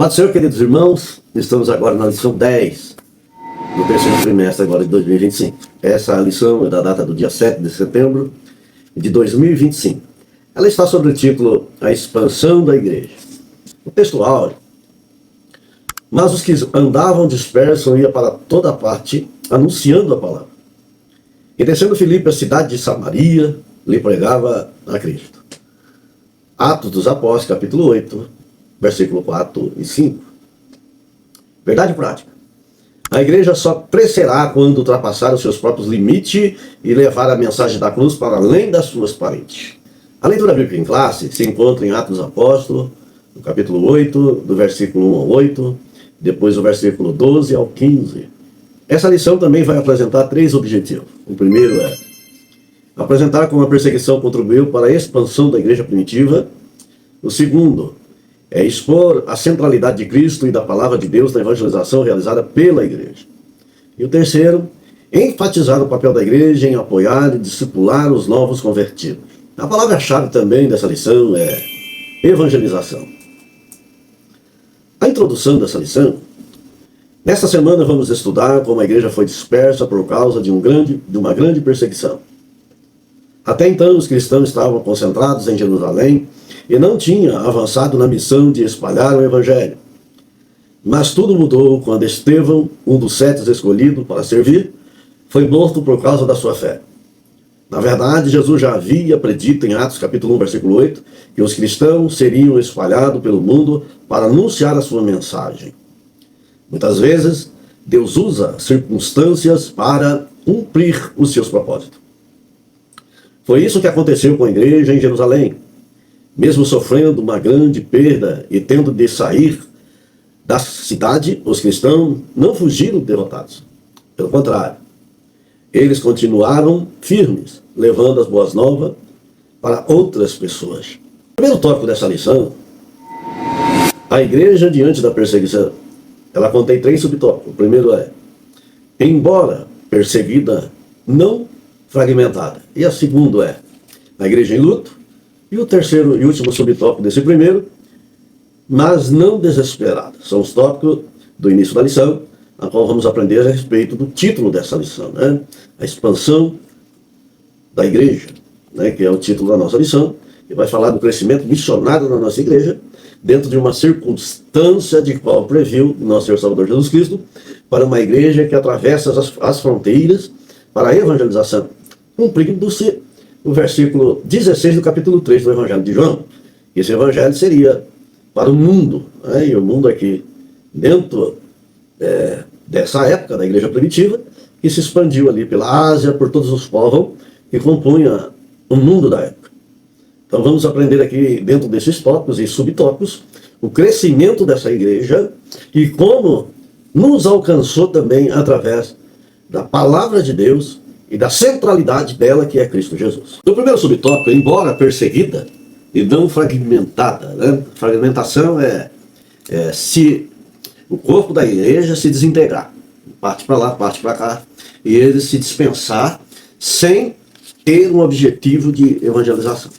Pode ser, queridos irmãos, estamos agora na lição 10 do terceiro trimestre agora de 2025. Essa lição é da data do dia 7 de setembro de 2025. Ela está sob o título A Expansão da Igreja. O texto áureo: mas os que andavam dispersos iam para toda parte, anunciando a palavra. E descendo Filipe, a cidade de Samaria, lhe pregava a Cristo. Atos dos Apóstolos, capítulo 8, versículo 4 e 5. Verdade prática. A igreja só crescerá quando ultrapassar os seus próprios limites e levar a mensagem da cruz para além das suas parentes. A leitura bíblica em classe se encontra em Atos dos Apóstolos, no capítulo 8, do versículo 1 ao 8, depois do versículo 12 ao 15. Essa lição também vai apresentar 3 objetivos. O primeiro é apresentar como a perseguição contribuiu para a expansão da igreja primitiva. O segundo é expor a centralidade de Cristo e da palavra de Deus na evangelização realizada pela igreja. E o terceiro, enfatizar o papel da igreja em apoiar e discipular os novos convertidos. A palavra-chave também dessa lição é evangelização. A introdução dessa lição: nesta semana vamos estudar como a igreja foi dispersa por causa de uma grande perseguição. Até então os cristãos estavam concentrados em Jerusalém e não tinham avançado na missão de espalhar o evangelho. Mas tudo mudou quando Estevão, um dos 7 escolhidos para servir, foi morto por causa da sua fé. Na verdade, Jesus já havia predito em Atos capítulo 1, versículo 8, que os cristãos seriam espalhados pelo mundo para anunciar a sua mensagem. Muitas vezes, Deus usa circunstâncias para cumprir os seus propósitos. Foi isso que aconteceu com a igreja em Jerusalém. Mesmo sofrendo uma grande perda e tendo de sair da cidade, os cristãos não fugiram derrotados. Pelo contrário, eles continuaram firmes, levando as boas novas para outras pessoas. O primeiro tópico dessa lição: a igreja diante da perseguição. Ela contém 3 subtópicos. O primeiro é: embora perseguida, não fragmentada. E a segundo é: a igreja em luto. E o terceiro e último subtópico desse primeiro: mas não desesperada. São os tópicos do início da lição, a qual vamos aprender a respeito do título dessa lição, né? A expansão da igreja, né? Que é o título da nossa lição, que vai falar do crescimento missionário da nossa igreja, dentro de uma circunstância de qual previu nosso Senhor Salvador Jesus Cristo, para uma igreja que atravessa as fronteiras para a evangelização, cumprindo-se o versículo 16 do capítulo 3 do Evangelho de João. Esse evangelho seria para o mundo, né? E o mundo aqui, dentro dessa época da igreja primitiva, que se expandiu ali pela Ásia, por todos os povos que compunham o mundo da época. Então vamos aprender aqui, dentro desses tópicos e subtópicos, o crescimento dessa igreja e como nos alcançou também através da palavra de Deus e da centralidade dela, que é Cristo Jesus. O primeiro subtópico: embora perseguida e não fragmentada, né? Fragmentação é se o corpo da igreja se desintegrar, parte para lá, parte para cá, e ele se dispensar sem ter um objetivo de evangelização.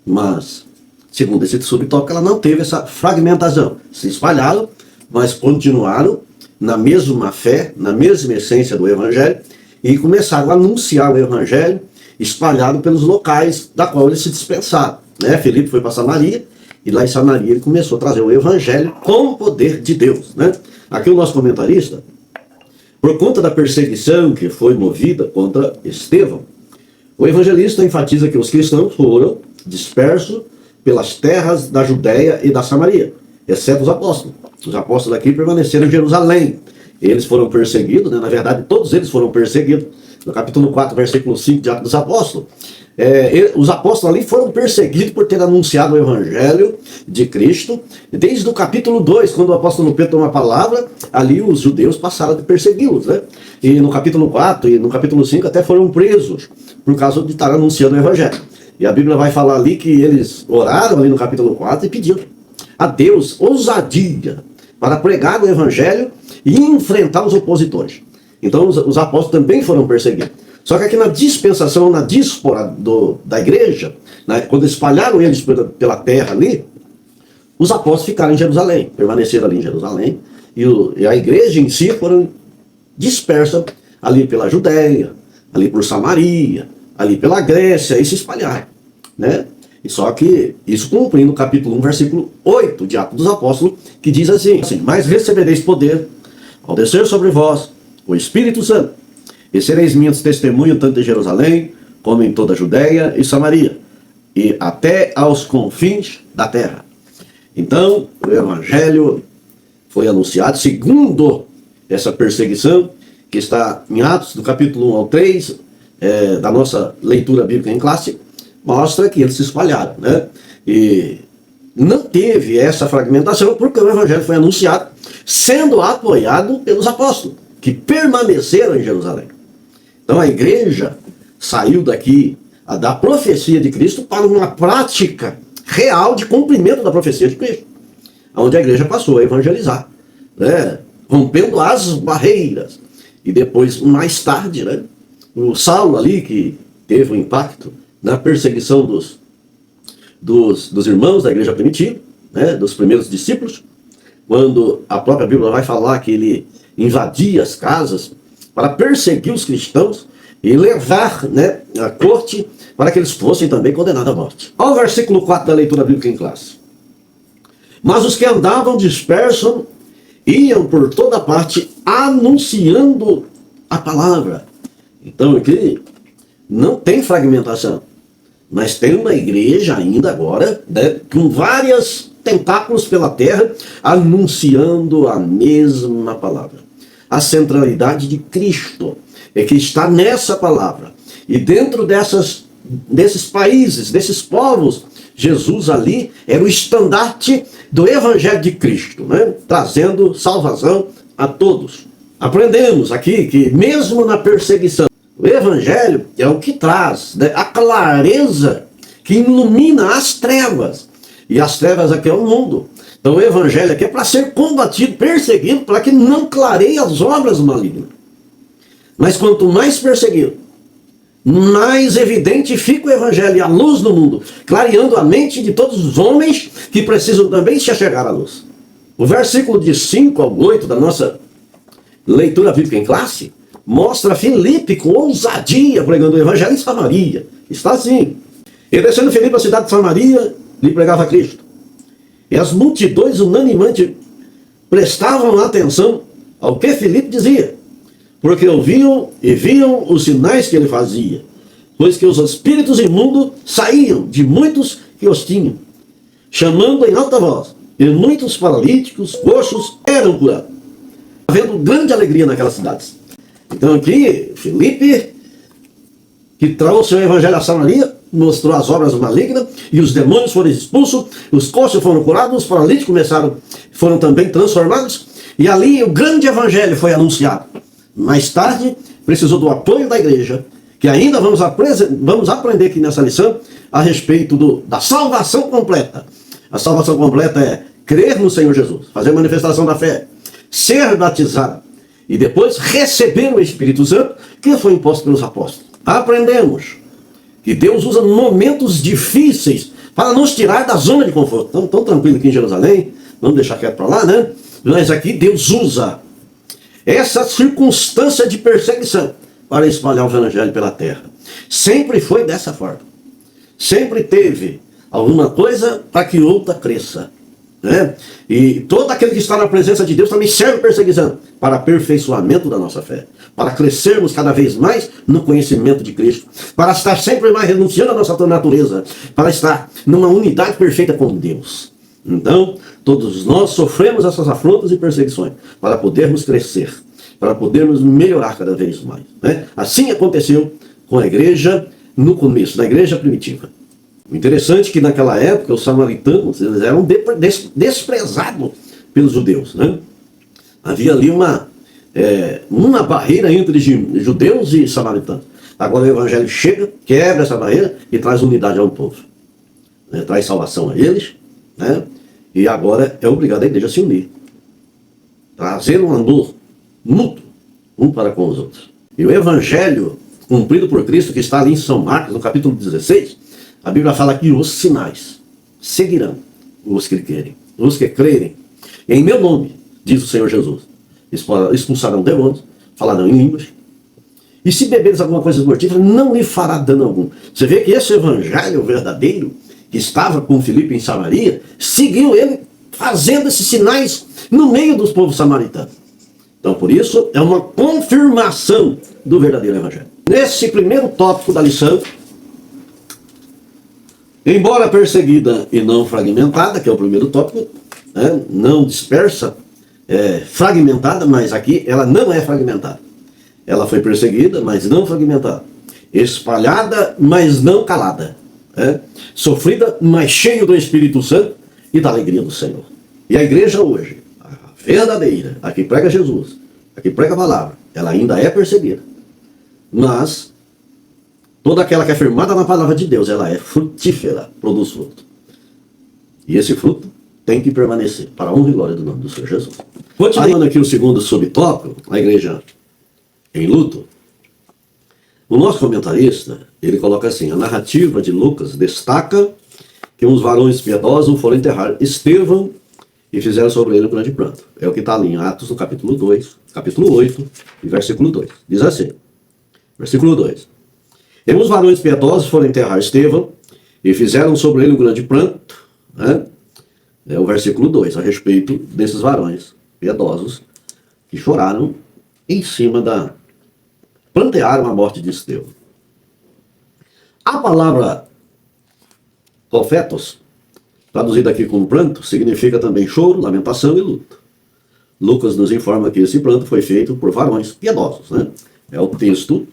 Mas, segundo esse subtópico, ela não teve essa fragmentação. Se espalharam, mas continuaram na mesma fé, na mesma essência do evangelho, e começaram a anunciar o evangelho espalhado pelos locais da qual eles se dispensaram, né? Filipe foi para Samaria, e lá em Samaria ele começou a trazer o evangelho com o poder de Deus, né? Aqui o nosso comentarista, por conta da perseguição que foi movida contra Estevão, o evangelista enfatiza que os cristãos foram dispersos pelas terras da Judéia e da Samaria, exceto os apóstolos. Os apóstolos aqui permaneceram em Jerusalém. Eles foram perseguidos, né? Na verdade todos eles foram perseguidos. No capítulo 4, versículo 5 de Atos dos Apóstolos, os apóstolos ali foram perseguidos por ter anunciado o evangelho de Cristo. Desde o capítulo 2, quando o apóstolo Pedro toma a palavra, ali os judeus passaram a persegui-los, né? E no capítulo 4 e no capítulo 5 até foram presos por causa de estar anunciando o evangelho. E a Bíblia vai falar ali que eles oraram ali no capítulo 4 e pediram a Deus ousadia para pregar o evangelho e enfrentar os opositores. Então os apóstolos também foram perseguidos. Só que aqui na dispensação, na díspora da igreja, né, quando espalharam eles pela terra ali, os apóstolos ficaram em Jerusalém, permaneceram ali em Jerusalém, e a igreja em si foram dispersas ali pela Judéia, ali por Samaria, ali pela Grécia, e se espalharam, né? E só que isso cumprindo o capítulo 1, versículo 8 de Atos dos Apóstolos, que diz assim: mas recebereis poder ao descer sobre vós o Espírito Santo, e sereis minhas testemunhas tanto em Jerusalém, como em toda a Judéia e Samaria, e até aos confins da terra. Então, o Evangelho foi anunciado segundo essa perseguição, que está em Atos, do capítulo 1 ao 3, da nossa leitura bíblica em classe, mostra que eles se espalharam, né? E não teve essa fragmentação, porque o Evangelho foi anunciado, sendo apoiado pelos apóstolos, que permaneceram em Jerusalém. Então a igreja saiu daqui da profecia de Cristo para uma prática real de cumprimento da profecia de Cristo, onde a igreja passou a evangelizar, né? Rompendo as barreiras. E depois, mais tarde, né, o Saulo ali, que teve um impacto na perseguição dos irmãos da igreja primitiva, né, dos primeiros discípulos, quando a própria Bíblia vai falar que ele invadia as casas para perseguir os cristãos e levar, né, a corte para que eles fossem também condenados à morte. Olha o versículo 4 da leitura bíblica em classe. Mas os que andavam dispersos iam por toda parte anunciando a palavra. Então aqui não tem fragmentação, mas tem uma igreja ainda agora, né, com vários tentáculos pela terra, anunciando a mesma palavra. A centralidade de Cristo é que está nessa palavra. E dentro desses países, desses povos, Jesus ali era o estandarte do Evangelho de Cristo, né? Trazendo salvação a todos. Aprendemos aqui que mesmo na perseguição, o Evangelho é o que traz, né, a clareza que ilumina as trevas. E as trevas aqui é o mundo. Então o Evangelho aqui é para ser combatido, perseguido, para que não clareie as obras malignas. Mas quanto mais perseguido, mais evidente fica o Evangelho e a luz no mundo, clareando a mente de todos os homens que precisam também se achegar à luz. O versículo de 5 ao 8 da nossa leitura bíblica em classe mostra Filipe com ousadia pregando o Evangelho em Samaria. Está assim: e descendo Filipe à cidade de Samaria, lhe pregava Cristo. E as multidões unanimemente prestavam atenção ao que Filipe dizia, porque ouviam e viam os sinais que ele fazia, pois que os espíritos imundos saíam de muitos que os tinham, chamando em alta voz, e muitos paralíticos, coxos eram curados, havendo grande alegria naquelas cidades. Então aqui, Filipe, que trouxe o Evangelho a Samaria, mostrou as obras malignas, e os demônios foram expulsos, os coxos foram curados, os paralíticos foram também transformados, e ali o grande Evangelho foi anunciado. Mais tarde, precisou do apoio da igreja, que ainda vamos aprender aqui nessa lição a respeito da salvação completa. A salvação completa é crer no Senhor Jesus, fazer manifestação da fé, ser batizado e depois receber o Espírito Santo, que foi imposto pelos apóstolos. Aprendemos que Deus usa momentos difíceis para nos tirar da zona de conforto. Estamos tão tranquilos aqui em Jerusalém, vamos deixar quieto para lá, né? Mas aqui Deus usa essa circunstância de perseguição para espalhar o Evangelho pela terra. Sempre foi dessa forma. Sempre teve alguma coisa para que outra cresça, né? E todo aquele que está na presença de Deus também serve perseguição para aperfeiçoamento da nossa fé, para crescermos cada vez mais no conhecimento de Cristo, para estar sempre mais renunciando à nossa natureza, para estar numa unidade perfeita com Deus. Então, todos nós sofremos essas afrontas e perseguições para podermos crescer, para podermos melhorar cada vez mais, né? Assim aconteceu com a igreja no começo, na igreja primitiva. O interessante é que naquela época os samaritanos eles eram desprezados pelos judeus, né? Havia ali uma barreira entre judeus e samaritanos. Agora o Evangelho chega, quebra essa barreira e traz unidade ao povo, né? Traz salvação a eles, né? E agora é obrigado a igreja a se unir, trazer um amor mútuo um para com os outros. E o Evangelho cumprido por Cristo, que está ali em São Marcos, no capítulo 16, a Bíblia fala que os sinais seguirão os que crerem. os que crerem em meu nome, diz o Senhor Jesus, expulsarão demônios, falarão em línguas, e se beberes alguma coisa mortífera, não lhe fará dano algum. Você vê que esse evangelho verdadeiro, que estava com Filipe em Samaria, seguiu ele fazendo esses sinais no meio dos povos samaritanos. Então, por isso, é uma confirmação do verdadeiro evangelho. Nesse primeiro tópico da lição, embora perseguida e não fragmentada, que é o primeiro tópico, né, não dispersa, fragmentada, mas aqui ela não é fragmentada. Ela foi perseguida, mas não fragmentada. Espalhada, mas não calada. Sofrida, mas cheio do Espírito Santo e da alegria do Senhor. E a igreja hoje, a verdadeira, a que prega Jesus, a que prega a palavra, ela ainda é perseguida. Mas toda aquela que é firmada na palavra de Deus, ela é frutífera, produz fruto. E esse fruto tem que permanecer para a honra e glória do nome do Senhor Jesus. Continuando aqui o segundo subtópico, a igreja em luto, o nosso comentarista, ele coloca assim: a narrativa de Lucas destaca que uns varões piedosos foram enterrar Estevão e fizeram sobre ele um grande pranto. É o que está ali em Atos, no capítulo 2, capítulo 8, e versículo 2. Diz assim, versículo 2. E uns varões piedosos foram enterrar Estevão e fizeram sobre ele um grande pranto, né? É o versículo 2, a respeito desses varões piedosos que choraram em cima plantearam a morte de Estevão. A palavra profetos, traduzida aqui como pranto, significa também choro, lamentação e luto. Lucas nos informa que esse pranto foi feito por varões piedosos, né? É o texto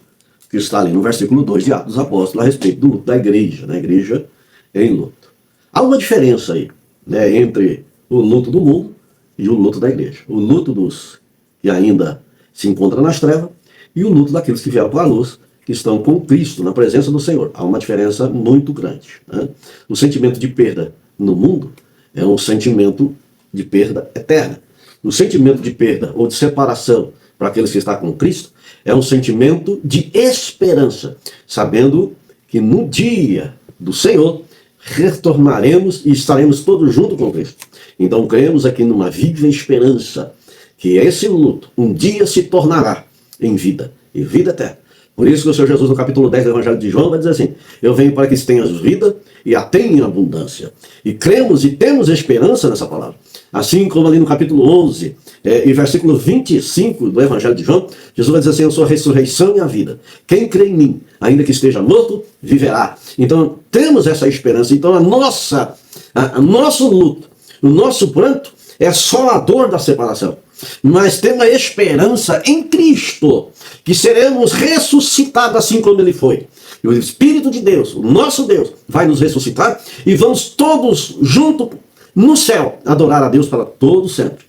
que está ali no versículo 2 de Atos dos Apóstolos a respeito do luto da igreja, né? A igreja em luto. Há uma diferença aí, né, entre o luto do mundo e o luto da igreja. O luto dos que ainda se encontram nas trevas e o luto daqueles que vieram para a luz, que estão com Cristo, na presença do Senhor. Há uma diferença muito grande, né? O sentimento de perda no mundo é um sentimento de perda eterna. O sentimento de perda ou de separação para aqueles que estão com Cristo é um sentimento de esperança, sabendo que no dia do Senhor retornaremos e estaremos todos juntos com Cristo. Então cremos aqui numa viva esperança que esse luto um dia se tornará em vida, e vida eterna. Por isso que o Senhor Jesus, no capítulo 10 do Evangelho de João, vai dizer assim: eu venho para que tenhas vida e a tenha em abundância. E cremos e temos esperança nessa palavra. Assim como ali no capítulo 11, e versículo 25 do Evangelho de João, Jesus vai dizer assim: eu sou a ressurreição e a vida. Quem crê em mim, ainda que esteja morto, viverá. Então temos essa esperança. Então o nosso luto, o nosso pranto é só a dor da separação. Mas temos a esperança em Cristo, que seremos ressuscitados assim como Ele foi. E o Espírito de Deus, o nosso Deus, vai nos ressuscitar e vamos todos juntos no céu adorar a Deus para todo sempre.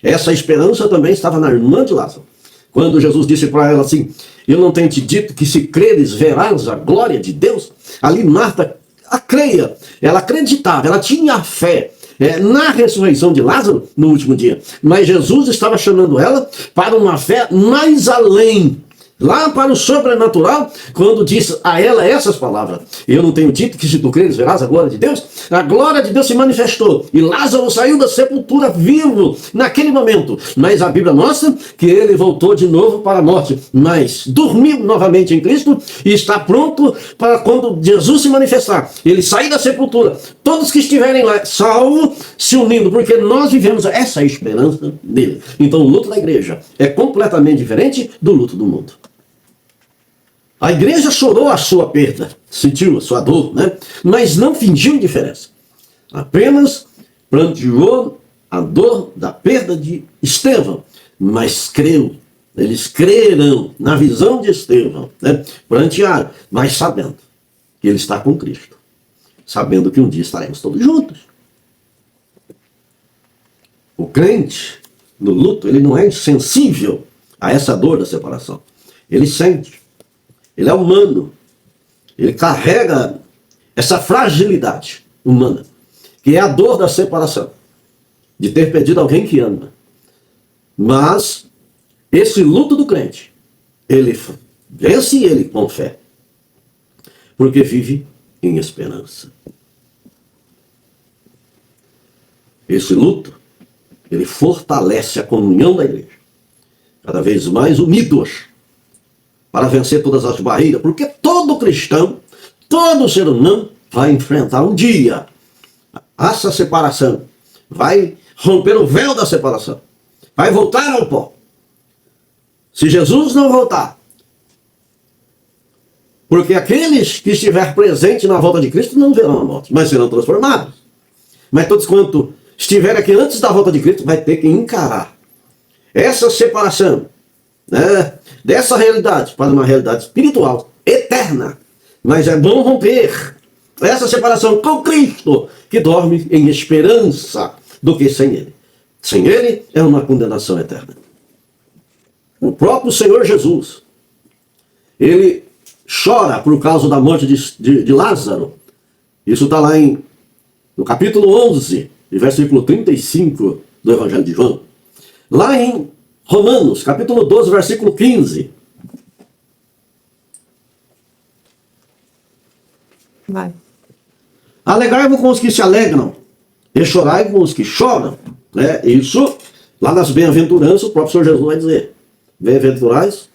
Essa esperança também estava na irmã de Lázaro. Quando Jesus disse para ela assim: eu não tenho te dito que se creres verás a glória de Deus? Ali Marta creia, ela acreditava, ela tinha fé na ressurreição de Lázaro no último dia. Mas Jesus estava chamando ela para uma fé mais além, lá para o sobrenatural, quando disse a ela essas palavras: eu não tenho dito que se tu creres verás a glória de Deus? A glória de Deus se manifestou e Lázaro saiu da sepultura vivo naquele momento. Mas a Bíblia mostra que ele voltou de novo para a morte, mas dormiu novamente em Cristo e está pronto para quando Jesus se manifestar, ele sair da sepultura, todos que estiverem lá salvo se unindo, porque nós vivemos essa esperança dele. Então o luto da igreja é completamente diferente do luto do mundo. A igreja chorou a sua perda, sentiu a sua dor, né? Mas não fingiu indiferença. Apenas pranteou a dor da perda de Estevão, mas creu. Eles creram na visão de Estevão, né? Prantearam, mas sabendo que ele está com Cristo, sabendo que um dia estaremos todos juntos. O crente, no luto, ele não é insensível a essa dor da separação. Ele sente. Ele é humano. Ele carrega essa fragilidade humana, que é a dor da separação, de ter perdido alguém que ama. Mas esse luto do crente, ele vence ele com fé, porque vive em esperança. Esse luto, ele fortalece a comunhão da igreja, cada vez mais unidos, para vencer todas as barreiras, porque todo cristão, todo ser humano vai enfrentar um dia essa separação, vai romper o véu da separação, vai voltar ao pó. Se Jesus não voltar, porque aqueles que estiver presentes na volta de Cristo não verão a morte, mas serão transformados. Mas todos quanto estiver aqui antes da volta de Cristo vai ter que encarar essa separação, né, dessa realidade para uma realidade espiritual, eterna. Mas é bom romper essa separação com Cristo, que dorme em esperança, do que sem Ele. Sem Ele é uma condenação eterna. O próprio Senhor Jesus, Ele chora por causa da morte de Lázaro. Isso está lá no capítulo 11, versículo 35 do Evangelho de João. Lá em Romanos, capítulo 12, versículo 15. Vai. Alegrai-vos com os que se alegram, e chorai com os que choram. Né? Isso, lá nas bem-aventuranças, o próprio Senhor Jesus vai dizer. Bem-aventurados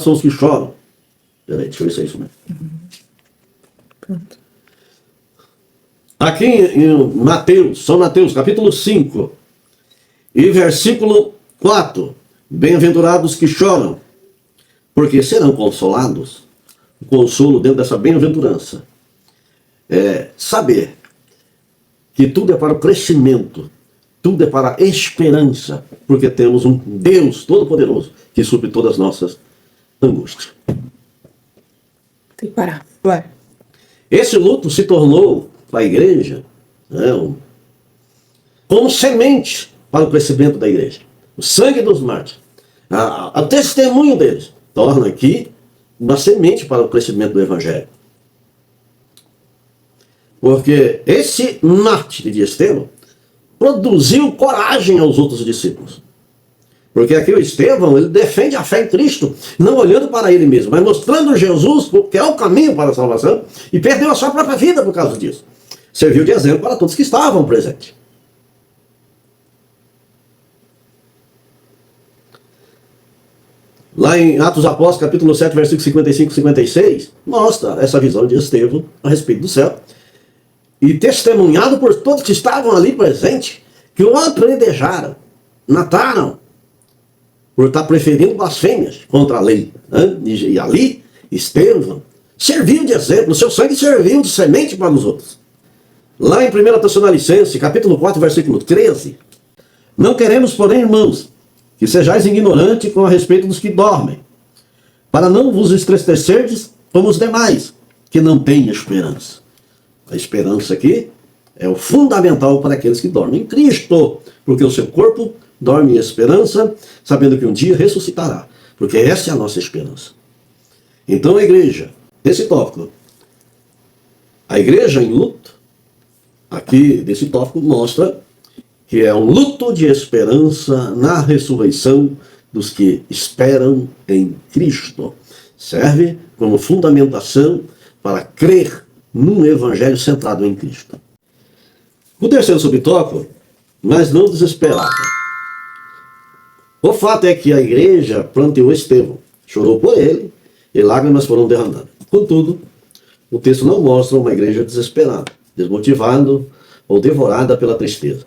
são os que choram. Peraí, deixa eu ver se é isso mesmo. Pronto. Aqui em Mateus, São Mateus, capítulo 5, e versículo 4. Bem-aventurados que choram, porque serão consolados. O consolo dentro dessa bem-aventurança é saber que tudo é para o crescimento, tudo é para a esperança, porque temos um Deus Todo-Poderoso que supre todas as nossas angústias. Tem que parar. Vai. Esse luto se tornou para a igreja, né, como semente para o crescimento da igreja. O sangue dos mártires, o testemunho deles, torna aqui uma semente para o crescimento do evangelho. Porque esse mártir de Estevão produziu coragem aos outros discípulos. Porque aqui o Estevão, ele defende a fé em Cristo, não olhando para ele mesmo, mas mostrando Jesus, que é o caminho para a salvação, e perdeu a sua própria vida por causa disso. Serviu de exemplo para todos que estavam presentes. Lá em Atos Apóstolos, capítulo 7, versículos 55 e 56, mostra essa visão de Estevão a respeito do céu. E testemunhado por todos que estavam ali presentes, que o apedrejaram, mataram, por estar preferindo blasfêmias contra a lei. Né? E ali, Estevão serviu de exemplo, o seu sangue serviu de semente para os outros. Lá em 1 Tessalonicenses, capítulo 4, versículo 13, não queremos, porém, irmãos, que sejais ignorantes com a respeito dos que dormem, para não vos entristecerdes como os demais, que não têm esperança. A esperança aqui é o fundamental para aqueles que dormem em Cristo, porque o seu corpo dorme em esperança, sabendo que um dia ressuscitará, porque essa é a nossa esperança. Então a igreja, esse tópico, a igreja em luto, aqui desse tópico mostra que é um luto de esperança na ressurreição dos que esperam em Cristo. Serve como fundamentação para crer num evangelho centrado em Cristo. O terceiro subtópico, mas não desesperado. O fato é que a igreja planteou Estevão, chorou por ele, e lágrimas foram derramadas. Contudo, o texto não mostra uma igreja desesperada, desmotivada ou devorada pela tristeza.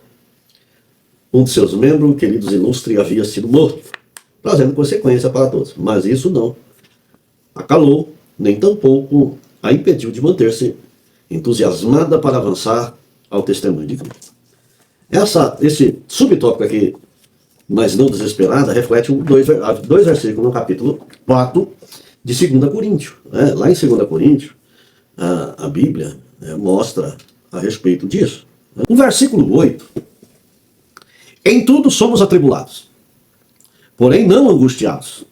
Um de seus membros, queridos ilustres, havia sido morto, trazendo consequência para todos. Mas isso não acalou, nem tampouco a impediu de manter-se entusiasmada para avançar ao testemunho de Cristo. Esse subtópico aqui, mas não desesperada, reflete dois versículos no capítulo 4 de 2 Coríntios. Lá em 2 Coríntios, a Bíblia mostra a respeito disso. No versículo 8, em tudo somos atribulados, porém não angustiados,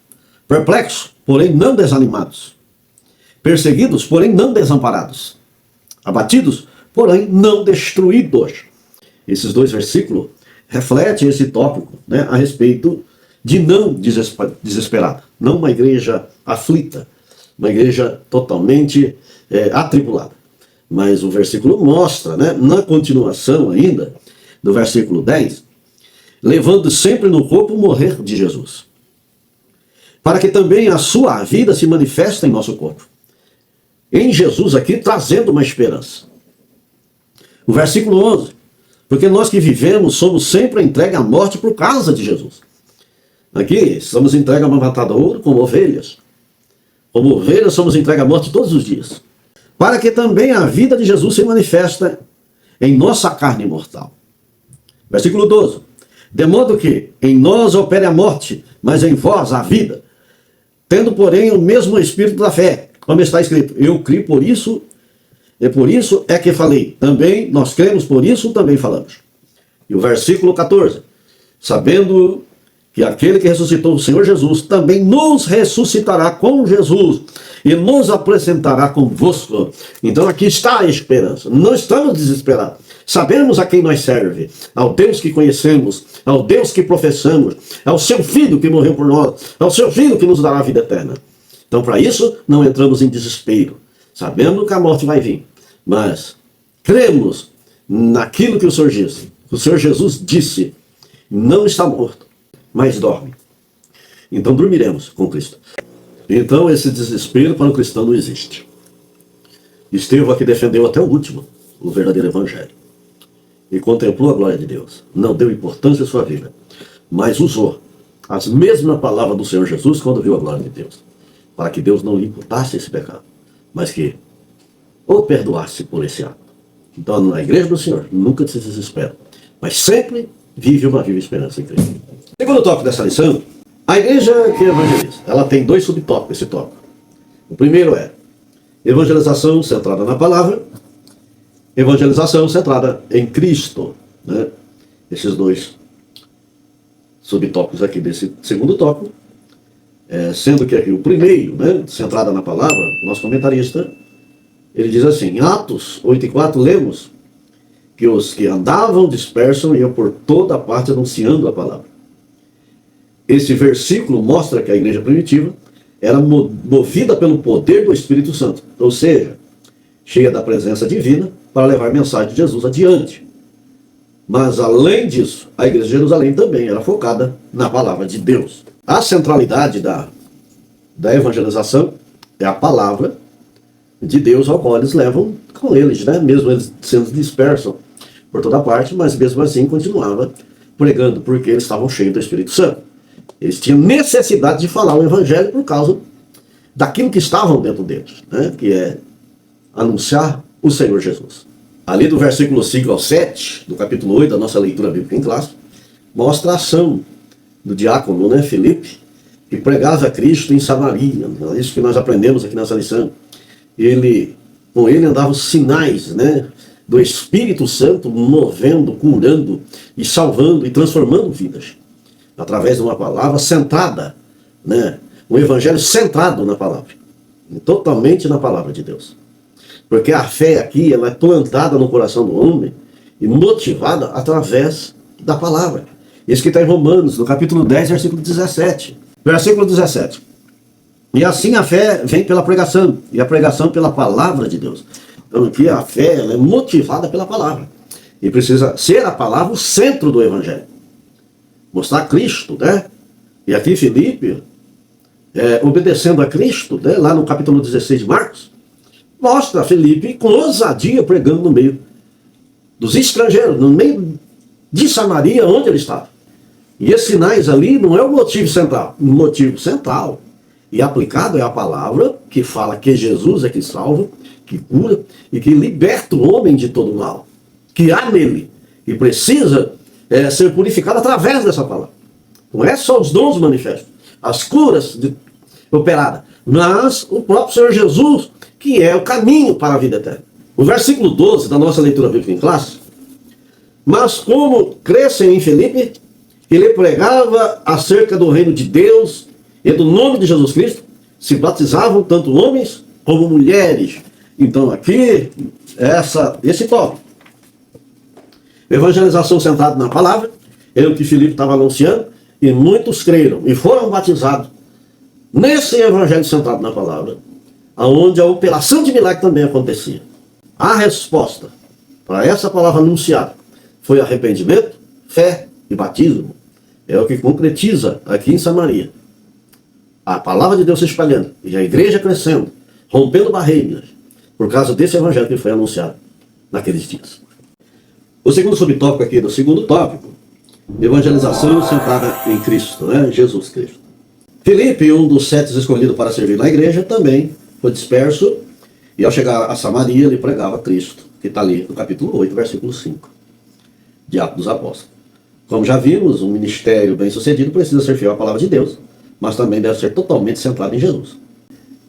perplexos, porém não desanimados, perseguidos, porém não desamparados, abatidos, porém não destruídos. Esses dois versículos refletem esse tópico, a respeito de não desesperada, não uma igreja aflita, uma igreja totalmente atribulada. Mas o versículo mostra, na continuação ainda, do versículo 10, levando sempre no corpo o morrer de Jesus, para que também a sua vida se manifeste em nosso corpo. Em Jesus aqui, trazendo uma esperança. O versículo 11, porque nós que vivemos somos sempre entregues à morte por causa de Jesus. Aqui, estamos entregues a uma matadouro como ovelhas. Como ovelhas, somos entregues à morte todos os dias. Para que também a vida de Jesus se manifesta em nossa carne mortal. Versículo 12. De modo que em nós opere a morte, mas em vós a vida. Tendo, porém, o mesmo espírito da fé, como está escrito, eu criei por isso, e por isso é que falei. Também nós cremos, por isso também falamos. E o versículo 14. Sabendo que aquele que ressuscitou o Senhor Jesus também nos ressuscitará com Jesus e nos apresentará convosco. Então aqui está a esperança. Não estamos desesperados. Sabemos a quem nós serve, ao Deus que conhecemos, ao Deus que professamos, ao seu Filho que morreu por nós, ao seu Filho que nos dará a vida eterna. Então para isso não entramos em desespero. Sabemos que a morte vai vir, mas cremos naquilo que o Senhor disse. O Senhor Jesus disse, não está morto, mas dorme. Então dormiremos com Cristo. Então esse desespero para o cristão não existe. Estevão aqui defendeu até o último o verdadeiro evangelho. E contemplou a glória de Deus. Não deu importância à sua vida, mas usou as mesmas palavras do Senhor Jesus quando viu a glória de Deus. Para que Deus não lhe imputasse esse pecado, mas que o perdoasse por esse ato. Então na igreja do Senhor nunca se desespera, mas sempre vive uma viva esperança em Cristo. Segundo tópico dessa lição, a igreja que evangeliza, ela tem dois subtópicos, esse tópico. O primeiro é evangelização centrada na palavra, evangelização centrada em Cristo, né? Esses dois subtópicos aqui desse segundo tópico, sendo que aqui o primeiro, né, centrada na palavra, o nosso comentarista, ele diz assim, em Atos 8:4, lemos que os que andavam dispersos iam por toda parte anunciando a palavra. Esse versículo mostra que a igreja primitiva era movida pelo poder do Espírito Santo, ou seja, cheia da presença divina para levar a mensagem de Jesus adiante. Mas além disso, a igreja de Jerusalém também era focada na palavra de Deus. A centralidade da evangelização é a palavra de Deus ao qual eles levam com eles, né? Mesmo eles sendo dispersos por toda parte, mas mesmo assim continuava pregando, porque eles estavam cheios do Espírito Santo. Eles tinham necessidade de falar o evangelho por causa daquilo que estavam dentro deles, né? Que é anunciar o Senhor Jesus. Ali do versículo 5 ao 7, do capítulo 8 da nossa leitura bíblica em classe, mostra a ação do diácono, né, Filipe, que pregava a Cristo em Samaria. É isso que nós aprendemos aqui nessa lição. Com ele andavam os sinais, né, do Espírito Santo movendo, curando e salvando e transformando vidas. Através de uma palavra centrada, né, um evangelho centrado na palavra. Totalmente na palavra de Deus. Porque a fé aqui, ela é plantada no coração do homem e motivada através da palavra. Isso que está em Romanos, no capítulo 10, versículo 17. Versículo 17. E assim a fé vem pela pregação, e a pregação pela palavra de Deus. Então aqui a fé ela é motivada pela palavra. E precisa ser a palavra o centro do evangelho. Mostrar Cristo, né? E aqui Filipe, obedecendo a Cristo, né? Lá no capítulo 16 de Marcos, mostra Filipe com ousadia pregando no meio dos estrangeiros, no meio de Samaria, onde ele estava. E esses sinais ali não é o motivo central. O motivo central e aplicado é a palavra que fala que Jesus é que salva, que cura e que liberta o homem de todo mal, que há nele e precisa ser purificado através dessa palavra. Não é só os dons manifestos, as curas operadas, mas o próprio Senhor Jesus, que é o caminho para a vida eterna. O versículo 12 da nossa leitura bíblica em classe, mas como crescem em Filipe, ele pregava acerca do reino de Deus e do nome de Jesus Cristo, se batizavam tanto homens como mulheres. Então aqui, esse tópico. Evangelização centrada na palavra, é o que Filipe estava anunciando, e muitos creram e foram batizados nesse evangelho centrado na palavra, onde a operação de milagre também acontecia. A resposta para essa palavra anunciada foi arrependimento, fé e batismo. É o que concretiza aqui em Samaria. A palavra de Deus se espalhando e a igreja crescendo, rompendo barreiras, por causa desse evangelho que foi anunciado naqueles dias. O segundo subtópico aqui do segundo tópico, evangelização centrada em Cristo, né? Jesus Cristo. Filipe, um dos 7 escolhidos para servir na igreja, também foi disperso e ao chegar a Samaria ele pregava Cristo, que está ali no capítulo 8, versículo 5, de Atos dos Apóstolos. Como já vimos, um ministério bem sucedido precisa ser fiel à palavra de Deus, mas também deve ser totalmente centrado em Jesus.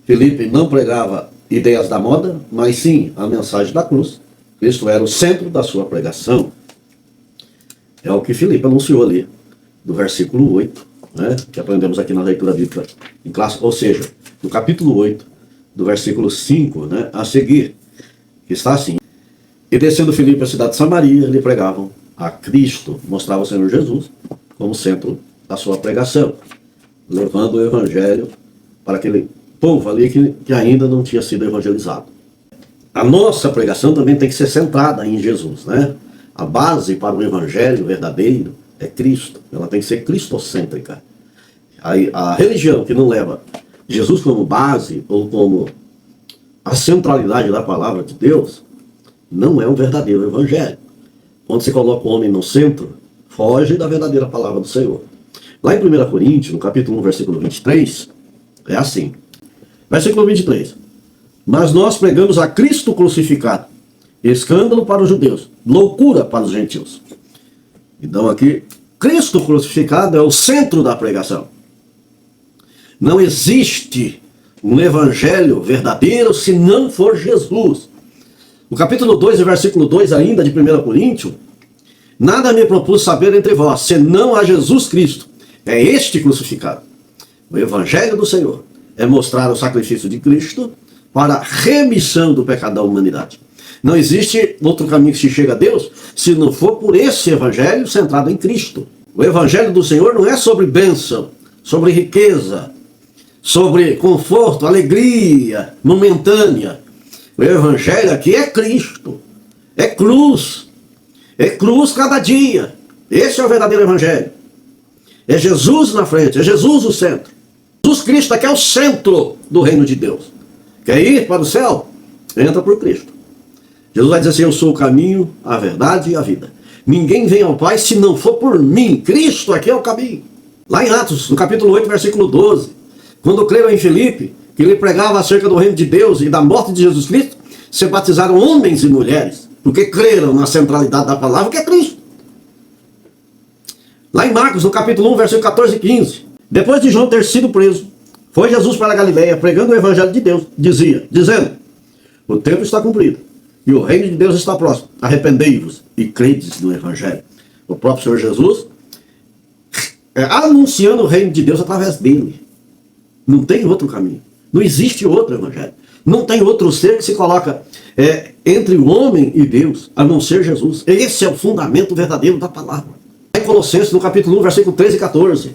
Filipe não pregava ideias da moda, mas sim a mensagem da cruz. Cristo era o centro da sua pregação. É o que Filipe anunciou ali, do versículo 8, né, que aprendemos aqui na leitura bíblica em classe, ou seja, no capítulo 8, do versículo 5, né, a seguir, que está assim: e descendo Filipe à cidade de Samaria, lhe pregavam a Cristo, mostrava o Senhor Jesus como centro da sua pregação, levando o evangelho para aquele povo ali que ainda não tinha sido evangelizado. A nossa pregação também tem que ser centrada em Jesus, né? A base para o evangelho verdadeiro é Cristo. Ela tem que ser cristocêntrica. A religião que não leva Jesus como base ou como a centralidade da palavra de Deus não é um verdadeiro evangelho. Quando você coloca o homem no centro, foge da verdadeira palavra do Senhor. Lá em 1 Coríntios, no capítulo 1, versículo 23, é assim. Versículo 23. Mas nós pregamos a Cristo crucificado, escândalo para os judeus, loucura para os gentios. Então aqui, Cristo crucificado é o centro da pregação. Não existe um evangelho verdadeiro se não for Jesus. No capítulo 2, versículo 2 ainda de 1 Coríntios, nada me propus saber entre vós, senão a Jesus Cristo. É este crucificado. O evangelho do Senhor é mostrar o sacrifício de Cristo para a remissão do pecado da humanidade. Não existe outro caminho que se chega a Deus se não for por esse evangelho centrado em Cristo. O evangelho do Senhor não é sobre bênção, sobre riqueza, sobre conforto, alegria momentânea. O evangelho aqui é Cristo, é cruz cada dia. Esse é o verdadeiro evangelho. É Jesus na frente, é Jesus o centro. Jesus Cristo aqui é o centro do reino de Deus. Quer ir para o céu? Entra por Cristo. Jesus vai dizer assim: eu sou o caminho, a verdade e a vida. Ninguém vem ao Pai se não for por mim. Cristo aqui é o caminho. Lá em Atos, no capítulo 8, versículo 12, quando creram em Filipe, que ele pregava acerca do reino de Deus e da morte de Jesus Cristo, se batizaram homens e mulheres, porque creram na centralidade da palavra, que é Cristo. Lá em Marcos, no capítulo 1, versículo 14 e 15, depois de João ter sido preso, foi Jesus para a Galileia, pregando o evangelho de Deus, dizendo: o tempo está cumprido e o reino de Deus está próximo. Arrependei-vos e credes no evangelho. O próprio Senhor Jesus anunciando o reino de Deus através dele. Não tem outro caminho. Não existe outro evangelho. Não tem outro ser que se coloca entre o homem e Deus, a não ser Jesus. Esse é o fundamento verdadeiro da palavra. Em Colossenses, no capítulo 1, versículo 13 e 14.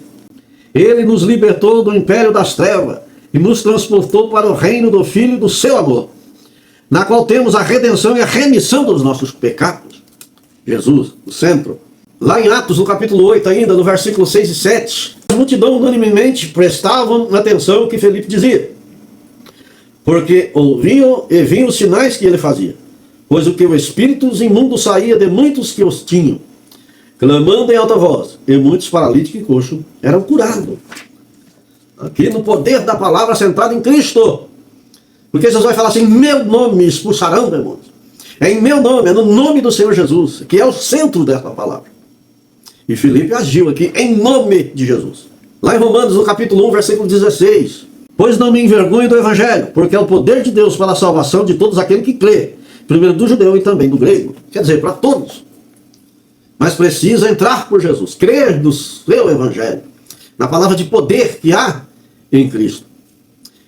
Ele nos libertou do império das trevas e nos transportou para o reino do Filho do seu amor, na qual temos a redenção e a remissão dos nossos pecados. Jesus, o centro. Lá em Atos, no capítulo 8 ainda, no versículo 6 e 7, a multidão unanimemente prestavam atenção ao que Filipe dizia, porque ouviam e viam os sinais que ele fazia, pois o que o espírito imundo saía de muitos que os tinham, clamando em alta voz, e muitos paralíticos e coxos eram curados. Aqui no poder da palavra centrada em Cristo. Porque Jesus vai falar assim: em meu nome expulsarão demônios. É em meu nome, é no nome do Senhor Jesus, que é o centro dessa palavra. E Filipe agiu aqui em nome de Jesus. Lá em Romanos, no capítulo 1, versículo 16. Pois não me envergonho do evangelho, porque é o poder de Deus para a salvação de todos aqueles que crê. Primeiro do judeu e também do grego. Quer dizer, para todos. Mas precisa entrar por Jesus, crer no seu evangelho, na palavra de poder que há em Cristo.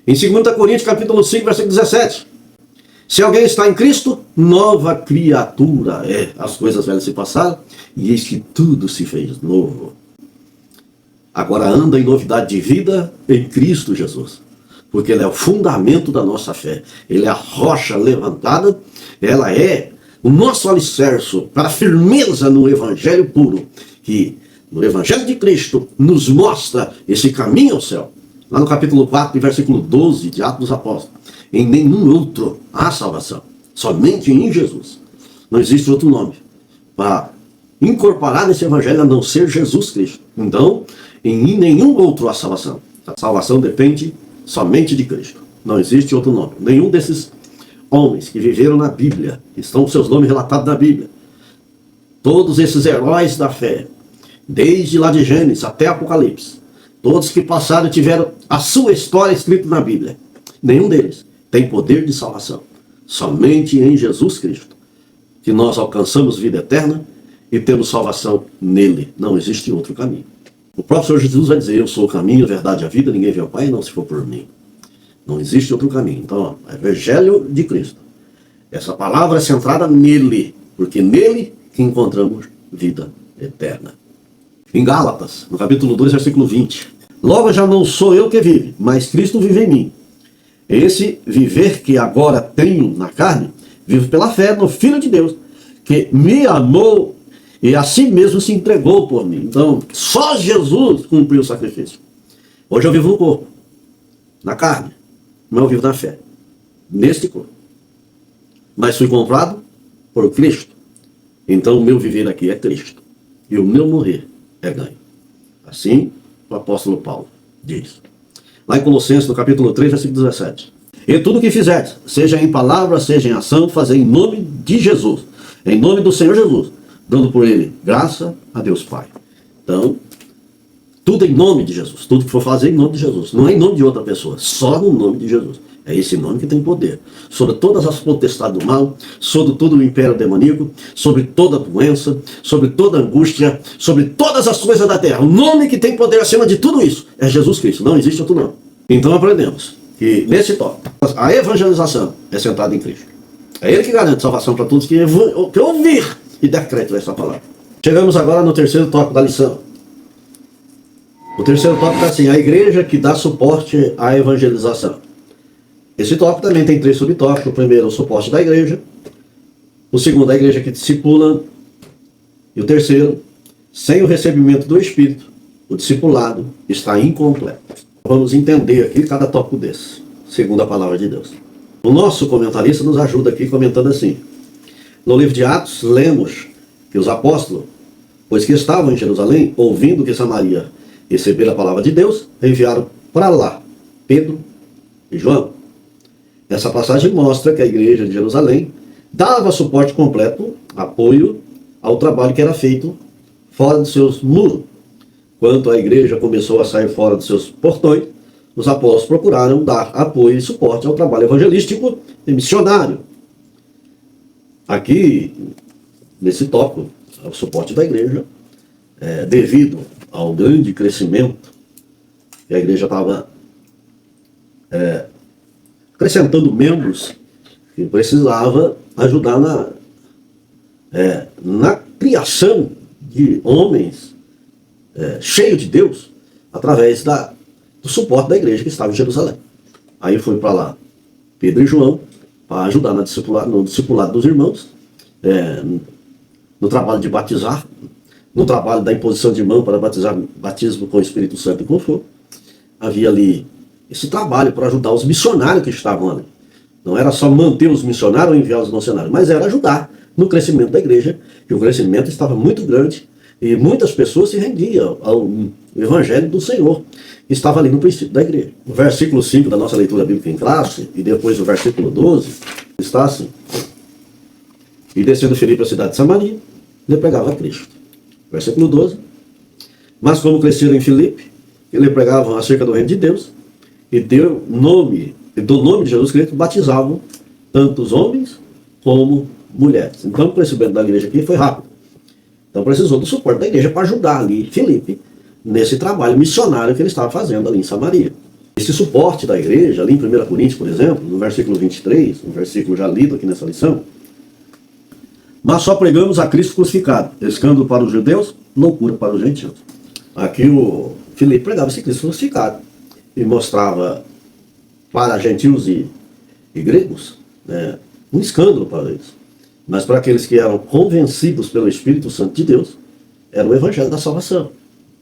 Em 2 Coríntios, capítulo 5, versículo 17. Se alguém está em Cristo, nova criatura é. As coisas velhas se passaram e eis que tudo se fez novo. Agora anda em novidade de vida em Cristo Jesus. Porque Ele é o fundamento da nossa fé. Ele é a rocha levantada. Ela é o nosso alicerce para a firmeza no Evangelho puro, que no Evangelho de Cristo nos mostra esse caminho ao céu. Lá no capítulo 4, versículo 12 de Atos dos Apóstolos. Em nenhum outro há salvação, somente em Jesus. Não existe outro nome para incorporar nesse Evangelho a não ser Jesus Cristo. Então, em nenhum outro há salvação. A salvação depende somente de Cristo. Não existe outro nome. Nenhum desses homens que viveram na Bíblia, que estão com seus nomes relatados na Bíblia, todos esses heróis da fé, desde lá de Gênesis até Apocalipse, todos que passaram e tiveram a sua história escrita na Bíblia, nenhum deles tem poder de salvação. Somente em Jesus Cristo, que nós alcançamos vida eterna e temos salvação nele. Não existe outro caminho. O próprio Senhor Jesus vai dizer: eu sou o caminho, a verdade e a vida, ninguém vê ao Pai não se for por mim. Não existe outro caminho. Então, o Evangelho de Cristo, essa palavra é centrada nele, porque nele que encontramos vida eterna. Em Gálatas, no capítulo 2, versículo 20. Logo já não sou eu que vive, mas Cristo vive em mim. Esse viver que agora tenho na carne, vivo pela fé no Filho de Deus, que me amou e a si mesmo se entregou por mim. Então, só Jesus cumpriu o sacrifício. Hoje eu vivo no corpo, na carne, mas eu vivo na fé, neste corpo. Mas fui comprado por Cristo. Então o meu viver aqui é Cristo. E o meu morrer é ganho. Assim o apóstolo Paulo diz. Lá em Colossenses, no capítulo 3, versículo 17. E tudo o que fizerdes, seja em palavra, seja em ação, fazer em nome de Jesus, em nome do Senhor Jesus, dando por ele graça a Deus Pai. Então, tudo em nome de Jesus. Tudo que for fazer em nome de Jesus. Não é em nome de outra pessoa, só no nome de Jesus. É esse nome que tem poder sobre todas as potestades do mal, sobre todo o império demoníaco, sobre toda doença, sobre toda angústia, sobre todas as coisas da terra. O nome que tem poder acima de tudo isso é Jesus Cristo. Não existe outro nome. Então aprendemos que nesse tópico, a evangelização é sentada em Cristo. É Ele que garante salvação para todos que ouvir e der crédito a essa palavra. Chegamos agora no terceiro tópico da lição. O terceiro tópico é assim: a igreja que dá suporte à evangelização. Esse tópico também tem 3 subtópicos. O primeiro, o suporte da igreja. O segundo, a igreja que discipula. E o terceiro, sem o recebimento do Espírito, o discipulado está incompleto. Vamos entender aqui cada tópico desse, segundo a palavra de Deus. O nosso comentarista nos ajuda aqui comentando assim. No livro de Atos, lemos que os apóstolos, pois que estavam em Jerusalém, ouvindo que Samaria recebera a palavra de Deus, enviaram para lá Pedro e João. Essa passagem mostra que a igreja de Jerusalém dava suporte completo, apoio ao trabalho que era feito fora dos seus muros. Quando a igreja começou a sair fora dos seus portões, os apóstolos procuraram dar apoio e suporte ao trabalho evangelístico e missionário. Aqui, nesse tópico, o suporte da igreja, devido ao grande crescimento que a igreja estava acrescentando membros, que precisava ajudar na criação de homens cheios de Deus, através do suporte da igreja que estava em Jerusalém. Aí foi para lá Pedro e João, para ajudar no discipulado dos irmãos, no trabalho de batizar, no trabalho da imposição de mão para batismo com o Espírito Santo e com fogo. Havia ali esse trabalho para ajudar os missionários que estavam ali. Não era só manter os missionários ou enviar os missionários, mas era ajudar no crescimento da igreja, que o crescimento estava muito grande e muitas pessoas se rendiam ao Evangelho do Senhor, que estava ali no princípio da igreja. O versículo 5 da nossa leitura bíblica em classe, e depois o versículo 12, está assim: e descendo Filipe à cidade de Samaria, ele pregava a Cristo. Versículo 12: mas como cresceram em Filipe, ele pregavam acerca do reino de Deus, e do nome de Jesus Cristo batizavam tanto os homens como mulheres. Então o crescimento da igreja aqui foi rápido. Então precisou do suporte da igreja para ajudar ali Filipe nesse trabalho missionário que ele estava fazendo ali em Samaria. Esse suporte da igreja, ali em 1 Coríntios, por exemplo, no versículo 23, um versículo já lido aqui nessa lição: mas só pregamos a Cristo crucificado, escândalo para os judeus, loucura para os gentios. Aqui o Filipe pregava esse Cristo crucificado e mostrava para gentios e gregos um escândalo para eles. Mas para aqueles que eram convencidos pelo Espírito Santo de Deus, era o evangelho da salvação,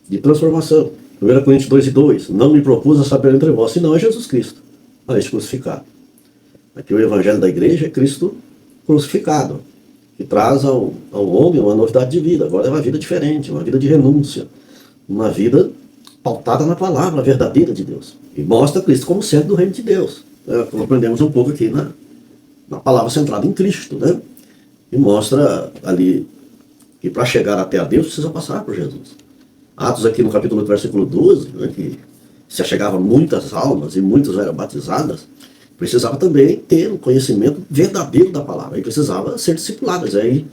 de transformação. 1 Coríntios 2:2, não me propus a saber entre vós, senão é Jesus Cristo, a este crucificado. Aqui o evangelho da igreja é Cristo crucificado, que traz ao homem uma novidade de vida. Agora é uma vida diferente, uma vida de renúncia, uma vida pautada na palavra verdadeira de Deus. E mostra Cristo como servo do reino de Deus. Como aprendemos um pouco aqui na palavra centrada em Cristo, né? E mostra ali que para chegar até a Deus precisa passar por Jesus. Atos aqui no capítulo 8, versículo 12, né, que se achegavam muitas almas e muitas eram batizadas, precisava também ter um conhecimento verdadeiro da palavra, e precisava ser discipuladas. Aí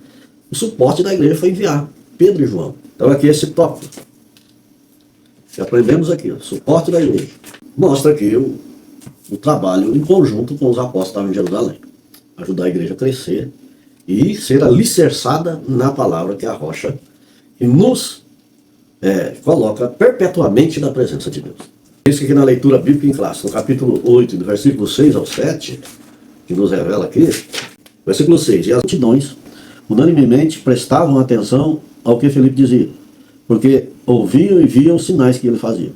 o suporte da igreja foi enviar Pedro e João. Então aqui esse tópico que aprendemos aqui, o suporte da igreja, mostra aqui o trabalho em conjunto com os apóstolos que estavam em Jerusalém, ajudar a igreja a crescer e ser alicerçada na palavra, que é a rocha, e nos coloca perpetuamente na presença de Deus. Isso aqui na leitura bíblica em classe, no capítulo 8, do versículo 6 ao 7, que nos revela aqui, versículo 6, e as multidões unanimemente prestavam atenção ao que Filipe dizia, porque ouviam e viam os sinais que ele fazia,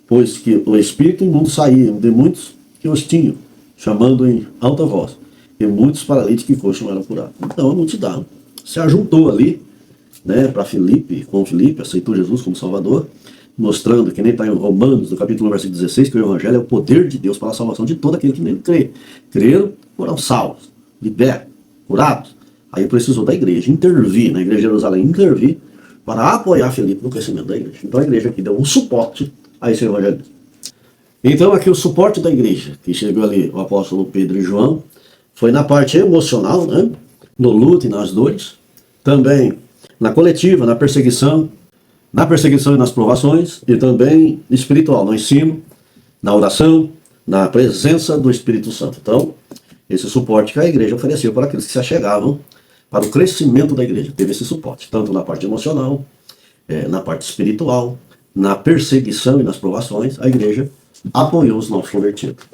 pois que o espírito imundo saía de muitos que os tinham, chamando em alta voz, e muitos paralíticos e coxos eram curados. Então a multidão se ajuntou ali, né, para Filipe, com Filipe, aceitou Jesus como Salvador, mostrando que nem está em Romanos, no capítulo 1, versículo 16, que o Evangelho é o poder de Deus para a salvação de todo aquele que nele crê. Creram, foram salvos, libertos, curados. Aí precisou da igreja intervir, na igreja de Jerusalém intervir, para apoiar Filipe no crescimento da igreja. Então a igreja aqui deu um suporte a esse Evangelho. Então aqui o suporte da igreja, que chegou ali o apóstolo Pedro e João, foi na parte emocional, né, no luto e nas dores, também na coletiva, na perseguição e nas provações, e também espiritual, no ensino, na oração, na presença do Espírito Santo. Então, esse suporte que a igreja oferecia para aqueles que se achegavam para o crescimento da igreja. Teve esse suporte, tanto na parte emocional, na parte espiritual, na perseguição e nas provações, a igreja apoiou os novos convertidos.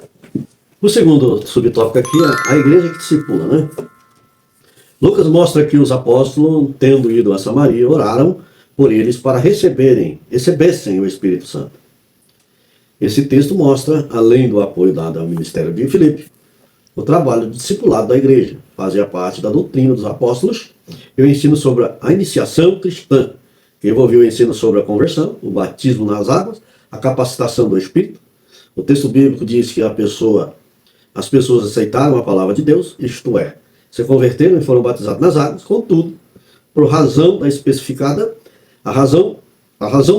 O segundo subtópico aqui é a igreja que discipula, né? Lucas mostra que os apóstolos, tendo ido a Samaria, oraram por eles para recebessem o Espírito Santo. Esse texto mostra, além do apoio dado ao ministério de Filipe, o trabalho discipulado da igreja. Fazia parte da doutrina dos apóstolos e o ensino sobre a iniciação cristã, que envolveu o ensino sobre a conversão, o batismo nas águas, a capacitação do Espírito. O texto bíblico diz que as pessoas aceitaram a palavra de Deus, isto é, se converteram e foram batizados nas águas, contudo, por razão especificada, a razão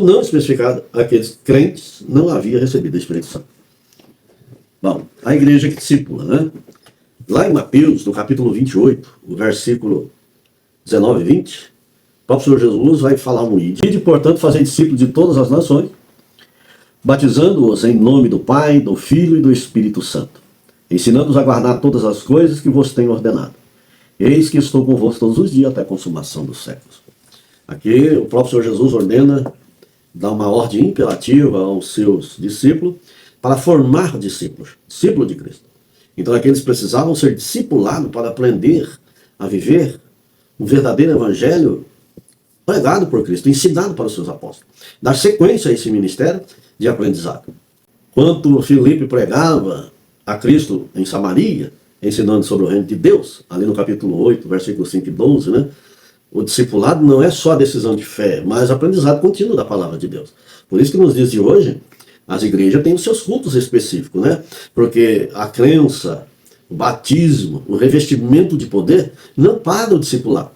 não especificada, aqueles crentes não haviam recebido o Espírito Santo. Bom, a igreja que discipula, né? Lá em Mateus, no capítulo 28, o versículo 19 e 20, o próprio Senhor Jesus vai falar um ide, portanto, fazer discípulos de todas as nações, batizando-os em nome do Pai, do Filho e do Espírito Santo, ensinando-os a guardar todas as coisas que vos tenho ordenado. Eis que estou convosco todos os dias até a consumação dos séculos. Aqui o próprio Senhor Jesus ordena, dá uma ordem imperativa aos seus discípulos para formar discípulos de Cristo. Então aqueles precisavam ser discipulados para aprender a viver um verdadeiro evangelho pregado por Cristo, ensinado para os seus apóstolos. Dar sequência a esse ministério de aprendizado. Quando Filipe pregava a Cristo em Samaria, ensinando sobre o reino de Deus, ali no capítulo 8, versículos 5 e 12, né? O discipulado não é só a decisão de fé, mas aprendizado contínuo da palavra de Deus. Por isso que nos dias de hoje, as igrejas têm os seus cultos específicos, né? Porque a crença, o batismo, o revestimento de poder não para o discipulado.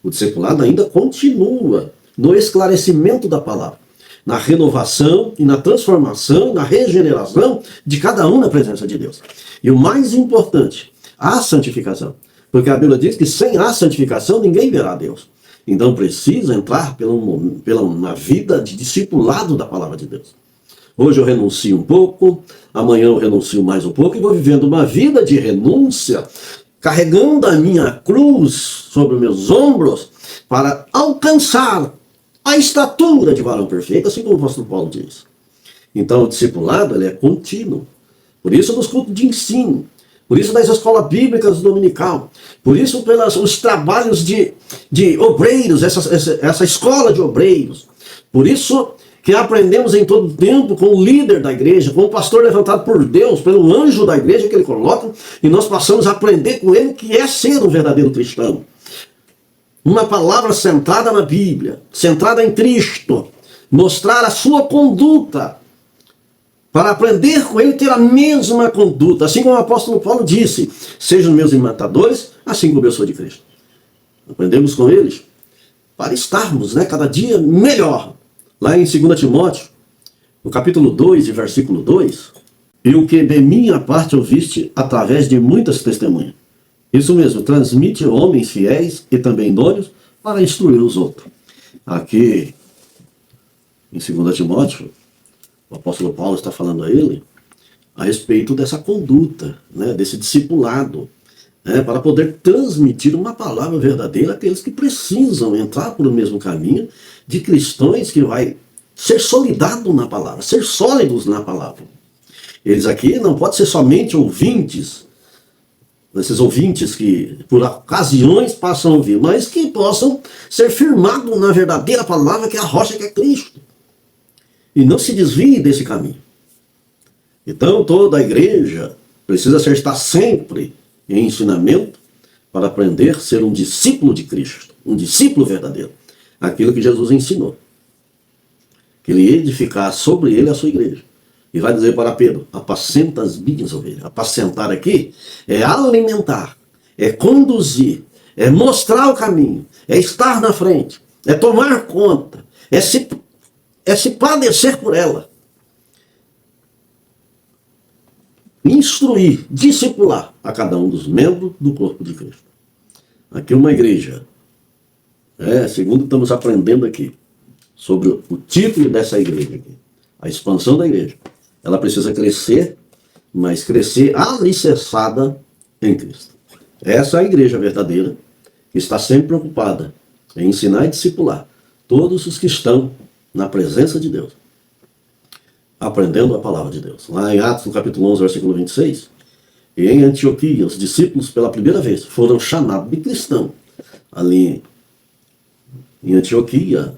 O discipulado ainda continua no esclarecimento da palavra, na renovação e na transformação, na regeneração de cada um na presença de Deus. E o mais importante, a santificação. Porque a Bíblia diz que sem a santificação ninguém verá Deus. Então precisa entrar pela uma vida de discipulado da palavra de Deus. Hoje eu renuncio um pouco, amanhã eu renuncio mais um pouco e vou vivendo uma vida de renúncia, carregando a minha cruz sobre os meus ombros para alcançar a estatura de varão perfeito, assim como o apóstolo Paulo diz. Então o discipulado ele é contínuo. Por isso nos cultos de ensino, Por isso das escolas bíblicas dominical. Por isso os trabalhos de obreiros, essa escola de obreiros. Por isso que aprendemos em todo tempo com o líder da igreja, com o pastor levantado por Deus, pelo anjo da igreja que ele coloca, e nós passamos a aprender com ele o que é ser um verdadeiro cristão. Uma palavra centrada na Bíblia, centrada em Cristo, mostrar a sua conduta, para aprender com ele ter a mesma conduta, assim como o apóstolo Paulo disse, sejam meus imitadores, assim como eu sou de Cristo. Aprendemos com eles para estarmos, cada dia melhor. Lá em 2 Timóteo, no capítulo 2 e versículo 2, e o que de minha parte ouviste através de muitas testemunhas. Isso mesmo, transmite homens fiéis e também idôneos para instruir os outros. Aqui, em 2 Timóteo, o apóstolo Paulo está falando a ele a respeito dessa conduta, desse discipulado, para poder transmitir uma palavra verdadeira àqueles que precisam entrar por o mesmo caminho de cristãos que vai ser solidado na palavra, ser sólidos na palavra. Eles aqui não podem ser somente ouvintes, esses ouvintes que por ocasiões passam a ouvir, mas que possam ser firmados na verdadeira palavra que é a rocha, que é Cristo. E não se desvie desse caminho. Então toda a igreja precisa estar sempre em ensinamento para aprender a ser um discípulo de Cristo, um discípulo verdadeiro. Aquilo que Jesus ensinou. Que ele ia edificar sobre ele a sua igreja. E vai dizer para Pedro, apacenta as minhas ovelhas. Apacentar aqui é alimentar, é conduzir, é mostrar o caminho, é estar na frente, é tomar conta, é se padecer por ela. Instruir, discipular a cada um dos membros do corpo de Cristo. Aqui uma igreja, segundo estamos aprendendo aqui, sobre o título dessa igreja aqui, a expansão da igreja. Ela precisa crescer, mas crescer alicerçada em Cristo. Essa é a igreja verdadeira, que está sempre preocupada em ensinar e discipular todos os que estão na presença de Deus, aprendendo a palavra de Deus. Lá em Atos, no capítulo 11, versículo 26, e em Antioquia, os discípulos, pela primeira vez, foram chamados de cristão. Ali em Antioquia,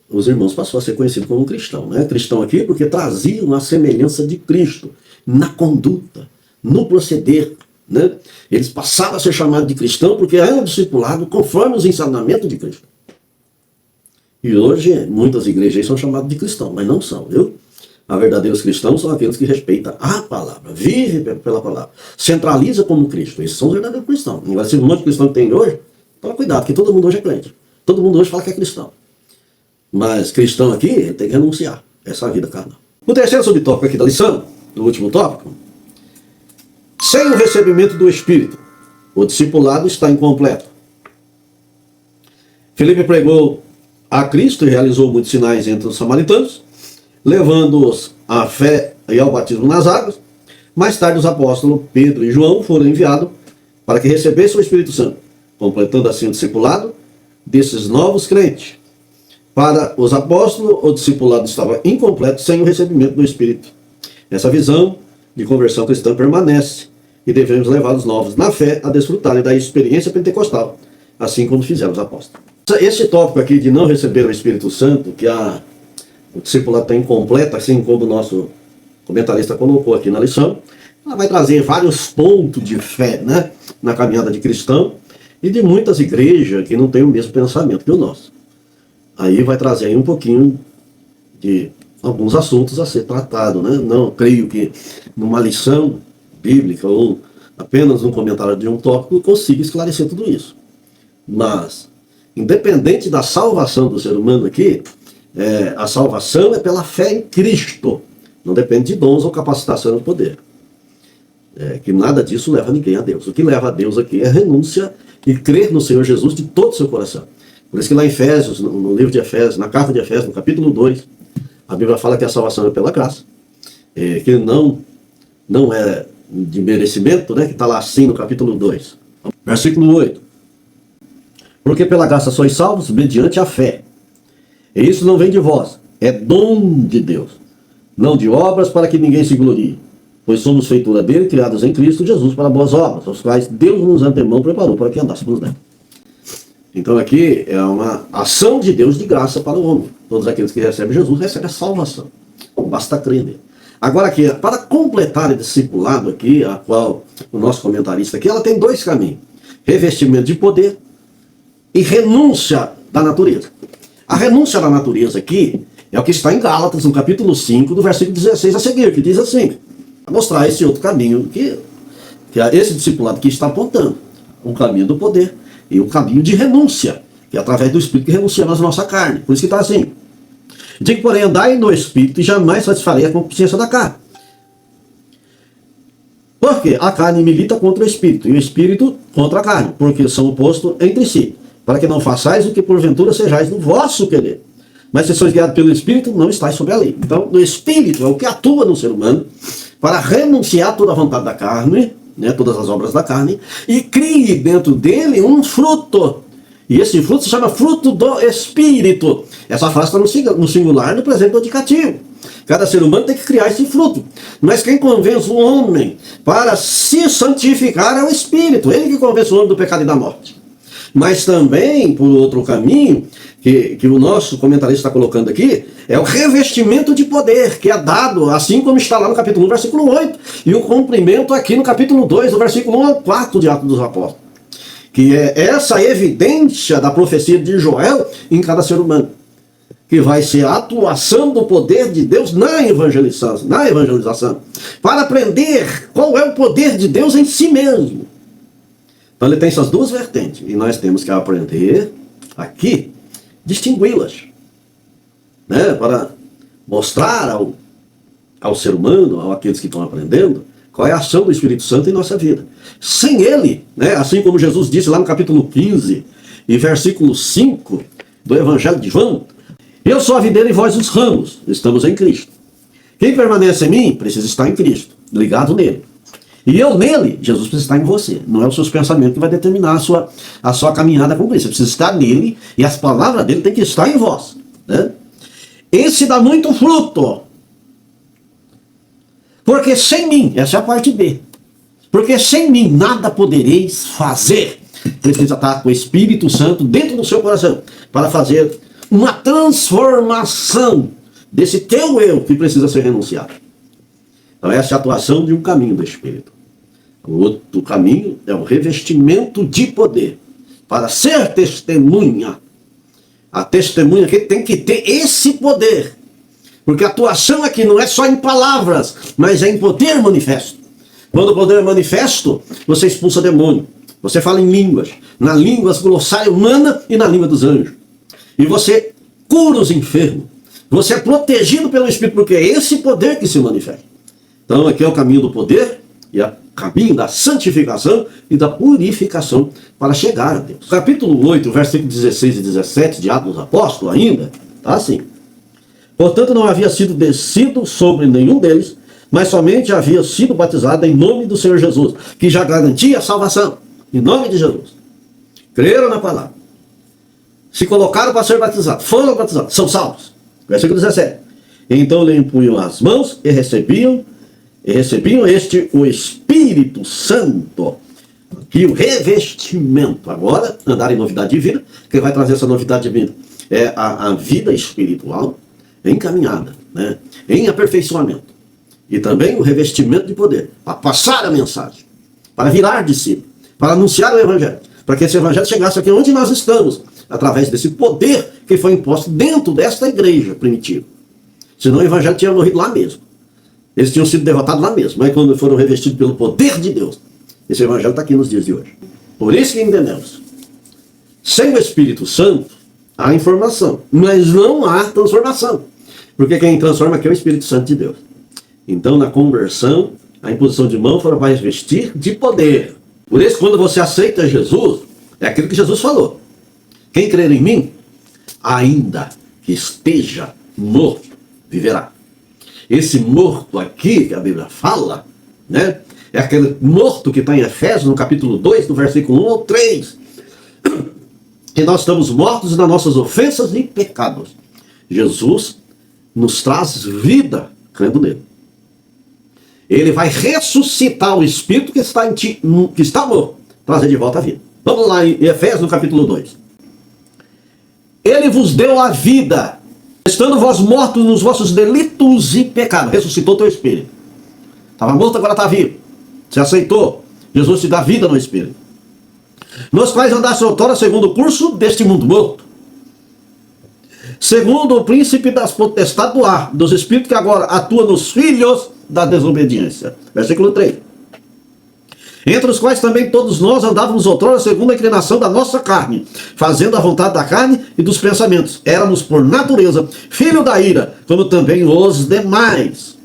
os irmãos passaram a ser conhecidos como cristão. Cristão aqui porque traziam a semelhança de Cristo na conduta, no proceder. Eles passaram a ser chamados de cristão porque eram discipulados conforme os ensinamentos de Cristo. E hoje, muitas igrejas são chamadas de cristão, mas não são, viu? A verdadeiros cristãos são aqueles que respeitam a palavra, vivem pela palavra, centraliza como Cristo. Esses são os verdadeiros cristãos. Não vai ser um monte de cristão que tem hoje, toma cuidado, porque todo mundo hoje é crente. Todo mundo hoje fala que é cristão. Mas cristão aqui, ele tem que renunciar a essa vida carnal. O terceiro subtópico aqui da lição, o último tópico, sem o recebimento do Espírito, o discipulado está incompleto. Filipe pregou a Cristo e realizou muitos sinais entre os samaritanos, levando-os à fé e ao batismo nas águas. Mais tarde, os apóstolos Pedro e João foram enviados para que recebessem o Espírito Santo, completando assim o discipulado desses novos crentes. Para os apóstolos, o discipulado estava incompleto sem o recebimento do Espírito. Essa visão de conversão cristã permanece e devemos levar os novos na fé a desfrutarem da experiência pentecostal, assim como fizeram os apóstolos. Esse tópico aqui de não receber o Espírito Santo, que o discipulado está incompleto, assim como o nosso comentarista colocou aqui na lição, ela vai trazer vários pontos de fé, na caminhada de cristão e de muitas igrejas que não têm o mesmo pensamento que o nosso. Aí vai trazer aí um pouquinho de alguns assuntos a ser tratado, Não creio que numa lição bíblica ou apenas um comentário de um tópico consiga esclarecer tudo isso. Mas, independente da salvação do ser humano aqui, a salvação é pela fé em Cristo. Não depende de dons ou capacitação ou poder. Que nada disso leva ninguém a Deus. O que leva a Deus aqui é renúncia e crer no Senhor Jesus de todo o seu coração. Por isso que lá em Efésios, no livro de Efésios, na carta de Efésios, no capítulo 2, a Bíblia fala que a salvação é pela graça, que não é de merecimento, que está lá assim no capítulo 2. Versículo 8. Porque pela graça sois salvos mediante a fé. E isso não vem de vós, é dom de Deus. Não de obras para que ninguém se glorie. Pois somos feitura dele, criados em Cristo Jesus para boas obras, as quais Deus nos antemão preparou para que andássemos nela. Então aqui é uma ação de Deus de graça para o homem. Todos aqueles que recebem Jesus recebem a salvação. Basta crer nele. Agora aqui, para completar esse discipulado aqui, a qual o nosso comentarista aqui, ela tem dois caminhos. Revestimento de poder e renúncia da natureza. A renúncia da natureza aqui é o que está em Gálatas, no capítulo 5, do versículo 16 a seguir, que diz assim, a mostrar esse outro caminho que esse discipulado que está apontando, o caminho do poder e o caminho de renúncia, que é através do Espírito que renunciamos à nossa carne. Por isso que está assim. Digo, porém, andai no Espírito e jamais satisfarei a concupiscência da carne. Porque a carne milita contra o Espírito, e o Espírito contra a carne, porque são opostos entre si, para que não façais o que porventura sejais do vosso querer. Mas se sois guiados pelo Espírito, não estáis sob a lei. Então, o Espírito é o que atua no ser humano para renunciar toda a vontade da carne, né, todas as obras da carne, e crie dentro dele um fruto. E esse fruto se chama fruto do Espírito. Essa frase está no singular, no presente do indicativo. Cada ser humano tem que criar esse fruto. Mas quem convence o homem para se santificar é o Espírito. Ele que convence o homem do pecado e da morte. Mas também, por outro caminho, que o nosso comentarista está colocando aqui, é o revestimento de poder, que é dado, assim como está lá no capítulo 1, versículo 8, e o cumprimento aqui no capítulo 2, do versículo 1 ao 4 de Atos dos Apóstolos. Que é essa evidência da profecia de Joel em cada ser humano. Que vai ser a atuação do poder de Deus na evangelização. Para aprender qual é o poder de Deus em si mesmo. Então ele tem essas duas vertentes. E nós temos que aprender aqui, distingui-las. Né? Para mostrar ao ser humano, àqueles que estão aprendendo, qual é a ação do Espírito Santo em nossa vida. Sem ele, né, assim como Jesus disse lá no capítulo 15 e versículo 5 do Evangelho de João, eu sou a videira e vós os ramos, estamos em Cristo. Quem permanece em mim precisa estar em Cristo, ligado nele. E eu nele, Jesus precisa estar em você. Não é os seus pensamentos que vai determinar a sua caminhada com Cristo. Você precisa estar nele e as palavras dele têm que estar em vós. Né? Esse dá muito fruto. Porque sem mim, essa é a parte B. Porque sem mim nada podereis fazer. Precisa estar com o Espírito Santo dentro do seu coração para fazer uma transformação desse teu eu que precisa ser renunciado. Então essa é a atuação de um caminho do Espírito. O outro caminho é o revestimento de poder para ser testemunha. A testemunha que tem que ter esse poder. Porque a atuação aqui não é só em palavras, mas é em poder manifesto. Quando o poder é manifesto, você expulsa demônio. Você fala em línguas. Na língua glossária humana e na língua dos anjos. E você cura os enfermos. Você é protegido pelo Espírito, porque é esse poder que se manifesta. Então aqui é o caminho do poder e é o caminho da santificação e da purificação para chegar a Deus. Capítulo 8, versículo 16 e 17 de Atos dos Apóstolos ainda, está assim. Portanto, não havia sido descido sobre nenhum deles, mas somente havia sido batizado em nome do Senhor Jesus, que já garantia a salvação, em nome de Jesus. Creram na palavra. Se colocaram para ser batizados, foram batizados, são salvos. Versículo 17. Então lhe impunham as mãos e recebiam o Espírito Santo. E o revestimento. Agora, andar em novidade de vida. Quem vai trazer essa novidade de vida é a vida espiritual encaminhada, né? Em aperfeiçoamento. E também o revestimento de poder, para passar a mensagem, para virar discípulo, para anunciar o Evangelho, para que esse Evangelho chegasse aqui onde nós estamos, através desse poder que foi imposto dentro desta igreja primitiva. Senão o Evangelho tinha morrido lá mesmo. Eles tinham sido derrotados lá mesmo, mas quando foram revestidos pelo poder de Deus, esse Evangelho está aqui nos dias de hoje. Por isso que entendemos. Sem o Espírito Santo, há informação, mas não há transformação. Porque quem transforma aqui é o Espírito Santo de Deus. Então, na conversão, a imposição de mão para revestir de poder. Por isso, quando você aceita Jesus, é aquilo que Jesus falou. Quem crer em mim, ainda que esteja morto, viverá. Esse morto aqui, que a Bíblia fala, né, é aquele morto que está em Efésios, no capítulo 2, do versículo 1 ao 3. Que nós estamos mortos nas nossas ofensas e pecados. Jesus nos traz vida crendo nele. Ele vai ressuscitar o espírito que está em ti, que está morto, trazer de volta a vida. Vamos lá em Efésios, no capítulo 2. Ele vos deu a vida, estando vós mortos nos vossos delitos e pecados. Ressuscitou teu espírito. Estava morto, agora está vivo. Você aceitou. Jesus te dá vida no espírito. Nos quais andaste outrora segundo o curso deste mundo morto, segundo o príncipe das potestades do ar, dos espíritos que agora atuam nos filhos da desobediência. Versículo 3. Entre os quais também todos nós andávamos outrora segundo a inclinação da nossa carne, fazendo a vontade da carne e dos pensamentos. Éramos por natureza filho da ira, como também os demais.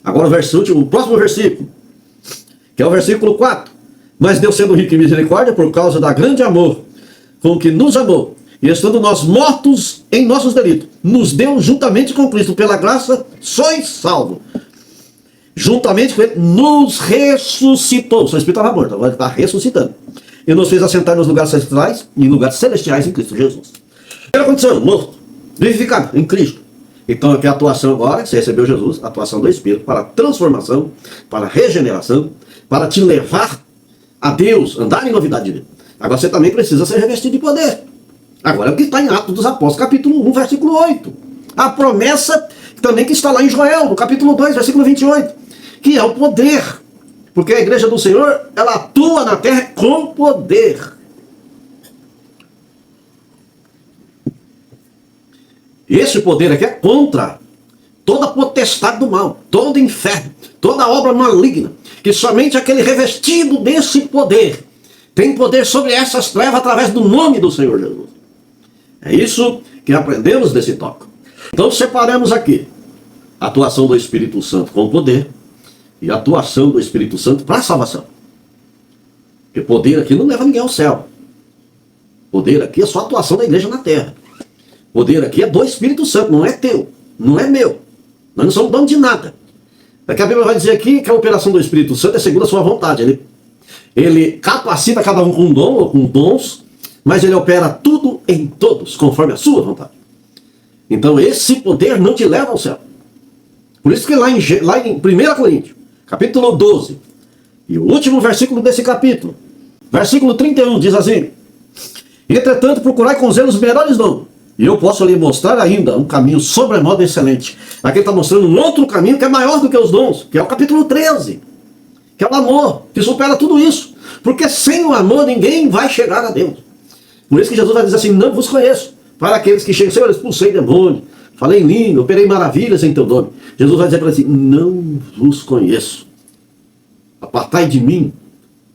Agora o próximo versículo, que é o versículo 4. Mas Deus, sendo rico em misericórdia, por causa da grande amor com que nos amou, e estando nós mortos em nossos delitos, nos deu juntamente com Cristo, pela graça sois salvos. Juntamente com ele, nos ressuscitou. O seu espírito estava morto, agora está ressuscitando. E nos fez assentar nos lugares celestiais e em lugares celestiais em Cristo Jesus. Primeira condição, morto, vivificado em Cristo. Então aqui a atuação agora, você recebeu Jesus, a atuação do Espírito para transformação, para regeneração, para te levar a Deus, andar em novidade de vida. Agora você também precisa ser revestido de poder. Agora é o que está em Atos dos Apóstolos, capítulo 1, versículo 8. A promessa também que está lá em Joel, no capítulo 2, versículo 28. Que é o poder. Porque a igreja do Senhor, ela atua na terra com poder. Esse poder aqui é contra toda a potestade do mal, todo inferno, toda obra maligna. Que somente aquele revestido desse poder tem poder sobre essas trevas através do nome do Senhor Jesus. É isso que aprendemos desse toque. Então separamos aqui a atuação do Espírito Santo com poder e a atuação do Espírito Santo para a salvação. Porque poder aqui não leva ninguém ao céu. Poder aqui é só a atuação da igreja na terra. Poder aqui é do Espírito Santo, não é teu, não é meu. Nós não somos donos de nada. Daqui a Bíblia vai dizer aqui que a operação do Espírito Santo é segundo a sua vontade. Ele capacita cada um com um dom ou com dons, mas ele opera tudo em todos, conforme a sua vontade. Então esse poder não te leva ao céu. Por isso que lá em 1 Coríntios, capítulo 12, e o último versículo desse capítulo, versículo 31, diz assim: entretanto, procurai com zelo os melhores dons, e eu posso lhe mostrar ainda um caminho sobremodo excelente. Aqui ele está mostrando um outro caminho que é maior do que os dons, que é o capítulo 13, que é o amor, que supera tudo isso. Porque sem o amor ninguém vai chegar a Deus. Por isso que Jesus vai dizer assim: não vos conheço. Para aqueles que chegam, Senhor, eu expulsei demônio, falei em língua, operei maravilhas em teu nome. Jesus vai dizer para ele assim: não vos conheço. Apartai de mim,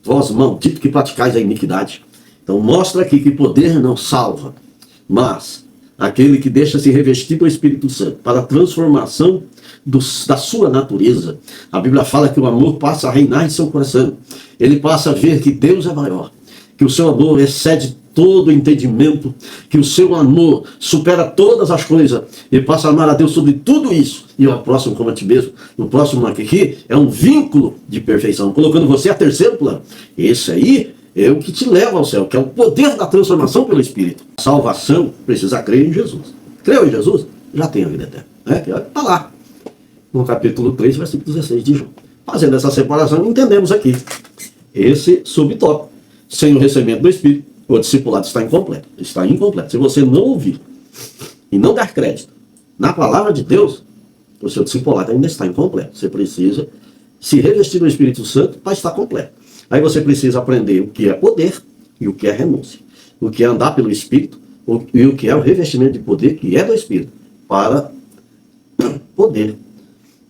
vós maldito que praticais a iniquidade. Então mostra aqui que poder não salva, mas aquele que deixa se revestir do Espírito Santo para a transformação da sua natureza. A Bíblia fala que o amor passa a reinar em seu coração. Ele passa a ver que Deus é maior, que o seu amor excede todo o entendimento, que o seu amor supera todas as coisas. Ele passa a amar a Deus sobre tudo isso e ao próximo como a ti mesmo. O próximo aqui é um vínculo de perfeição, colocando você a terceiro plano. Esse aí é o que te leva ao céu, que é o poder da transformação pelo Espírito. A salvação precisa crer em Jesus. Creu em Jesus? Já tem a vida eterna. Está lá, no capítulo 3, versículo 16 de João. Fazendo essa separação, entendemos aqui esse subtópico. Sem o recebimento do Espírito, o discipulado está incompleto. Está incompleto. Se você não ouvir e não dar crédito na palavra de Deus, o seu discipulado ainda está incompleto. Você precisa se revestir do Espírito Santo para estar completo. Aí você precisa aprender o que é poder e o que é renúncia. O que é andar pelo Espírito e o que é o revestimento de poder, que é do Espírito, para poder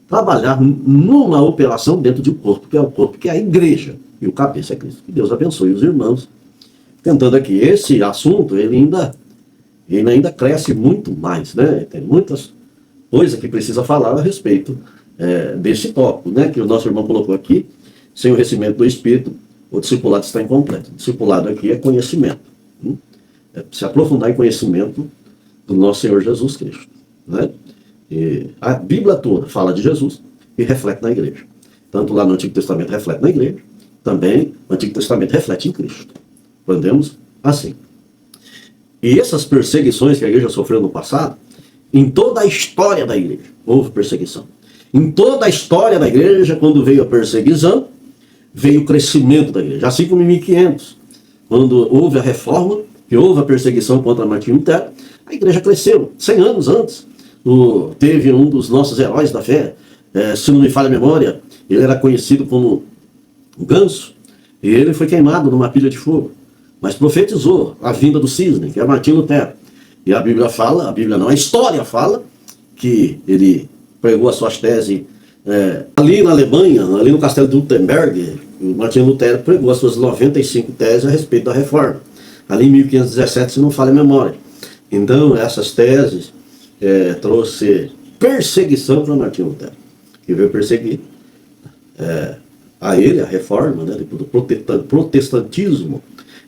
trabalhar numa operação dentro de um corpo, que é o corpo, que é a igreja. E o cabeça é Cristo. Que Deus abençoe os irmãos. Tentando aqui, esse assunto, ele ainda cresce muito mais, né? Tem muitas coisas que precisa falar a respeito desse tópico, né? Que o nosso irmão colocou aqui. Sem o recebimento do Espírito, o discipulado está incompleto. O discipulado aqui é conhecimento. É se aprofundar em conhecimento do nosso Senhor Jesus Cristo, né? E a Bíblia toda fala de Jesus e reflete na igreja. Tanto lá no Antigo Testamento reflete na igreja, também o Antigo Testamento reflete em Cristo. Aprendemos assim. E essas perseguições que a igreja sofreu no passado, em toda a história da igreja, houve perseguição. Em toda a história da igreja, quando veio a perseguição, veio o crescimento da igreja. Assim como em 1500, quando houve a reforma, que houve a perseguição contra Martinho Lutero, a igreja cresceu. 100 anos antes, teve um dos nossos heróis da fé, se não me falha a memória, ele era conhecido como o Ganso, e ele foi queimado numa pilha de fogo, mas profetizou a vinda do cisne, que é Martinho Lutero. E a Bíblia fala, a Bíblia não, a história fala, que ele pregou as suas teses ali na Alemanha, ali no castelo de Wittenberg. O Martinho Lutero pregou as suas 95 teses a respeito da reforma, ali em 1517, se não falha a memória. Então, essas teses trouxe perseguição para Martinho Lutero, que veio perseguir a ele, a reforma, né, do protestantismo,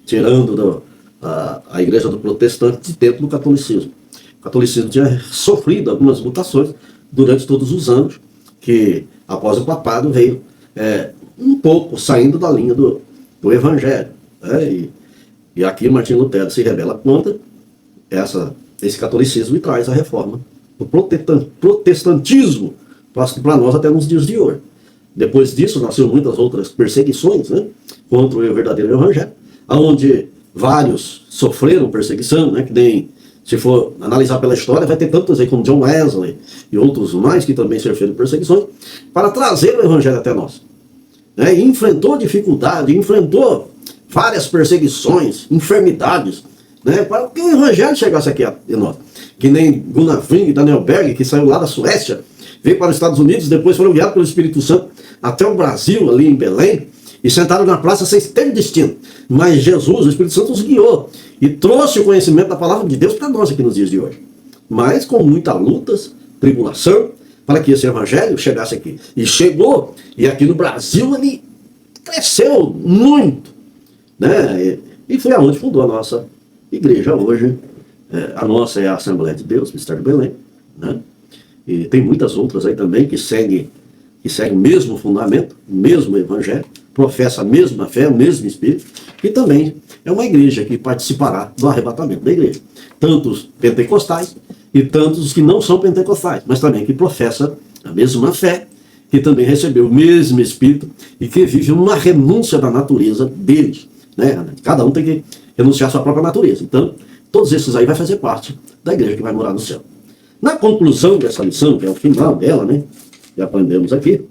tirando a igreja do protestante de dentro do catolicismo. O catolicismo tinha sofrido algumas mutações durante todos os anos, que após o papado veio um pouco saindo da linha do evangelho. E aqui Martinho Lutero se rebela contra esse catolicismo e traz a reforma, o protestantismo, para nós até nos dias de hoje. Depois disso, nasceu muitas outras perseguições, né, contra o verdadeiro evangelho, onde vários sofreram perseguição, né, que nem, se for analisar pela história, vai ter tantos aí como John Wesley e outros mais que também sofreram perseguições, para trazer o evangelho até nós. E enfrentou dificuldade, enfrentou várias perseguições, enfermidades, né, para que o evangelho chegasse aqui a nós. Que nem Gunnar Wing, Daniel Berg, que saiu lá da Suécia, veio para os Estados Unidos, depois foram guiados pelo Espírito Santo até o Brasil, ali em Belém, e sentaram na praça sem ter destino. Mas Jesus, o Espírito Santo, os guiou e trouxe o conhecimento da palavra de Deus para nós aqui nos dias de hoje. Mas com muitas lutas, tribulação, para que esse evangelho chegasse aqui. E chegou, e aqui no Brasil ele cresceu muito, né? E foi aonde fundou a nossa igreja hoje. A nossa é a Assembleia de Deus, Ministério de Belém, né? E tem muitas outras aí também que seguem o mesmo fundamento, o mesmo evangelho, professa a mesma fé, o mesmo Espírito, e também é uma igreja que participará do arrebatamento da igreja. Tantos pentecostais e tantos que não são pentecostais, mas também que professa a mesma fé, que também recebeu o mesmo Espírito e que vive uma renúncia da natureza deles, né? Cada um tem que renunciar à sua própria natureza. Então, todos esses aí vai fazer parte da igreja que vai morar no céu. Na conclusão dessa lição, que é o final dela, né, que aprendemos aqui,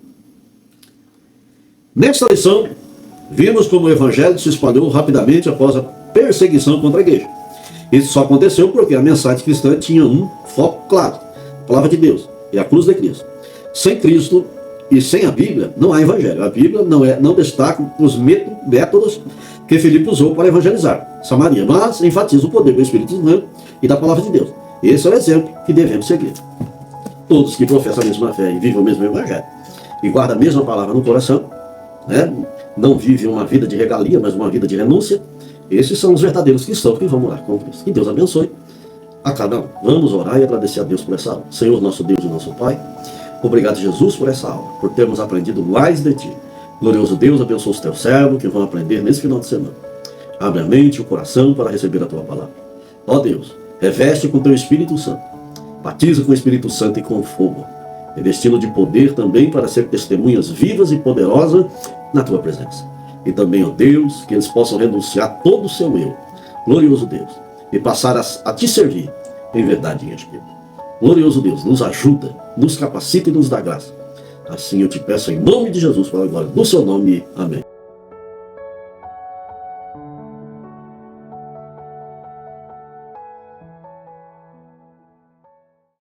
nesta lição, vimos como o evangelho se espalhou rapidamente após a perseguição contra a igreja. Isso só aconteceu porque a mensagem cristã tinha um foco claro, a palavra de Deus e a cruz de Cristo. Sem Cristo e sem a Bíblia, não há evangelho. A Bíblia não destaca os métodos que Filipe usou para evangelizar Samaria, mas enfatiza o poder do Espírito Santo e da palavra de Deus. Esse é o exemplo que devemos seguir. Todos que professam a mesma fé e vivem o mesmo evangelho e guardam a mesma palavra no coração, né, não vivem uma vida de regalia, mas uma vida de renúncia, esses são os verdadeiros cristãos que vão morar com Cristo. Que Deus abençoe a cada um. Vamos orar e agradecer a Deus por essa aula. Senhor, nosso Deus e nosso Pai, obrigado, Jesus, por essa aula, por termos aprendido mais de Ti. Glorioso Deus, abençoa os Teus servos que vão aprender nesse final de semana. Abre a mente e o coração para receber a Tua palavra. Ó Deus, reveste com Teu Espírito Santo, batiza com o Espírito Santo e com fogo, revestindo de poder também para ser testemunhas vivas e poderosas na Tua presença. E também, ó Deus, que eles possam renunciar todo o seu eu, glorioso Deus, e passar a Te servir em verdade e em espírito. Glorioso Deus, nos ajuda, nos capacita e nos dá graça. Assim eu te peço em nome de Jesus, para a glória do Seu nome. Amém.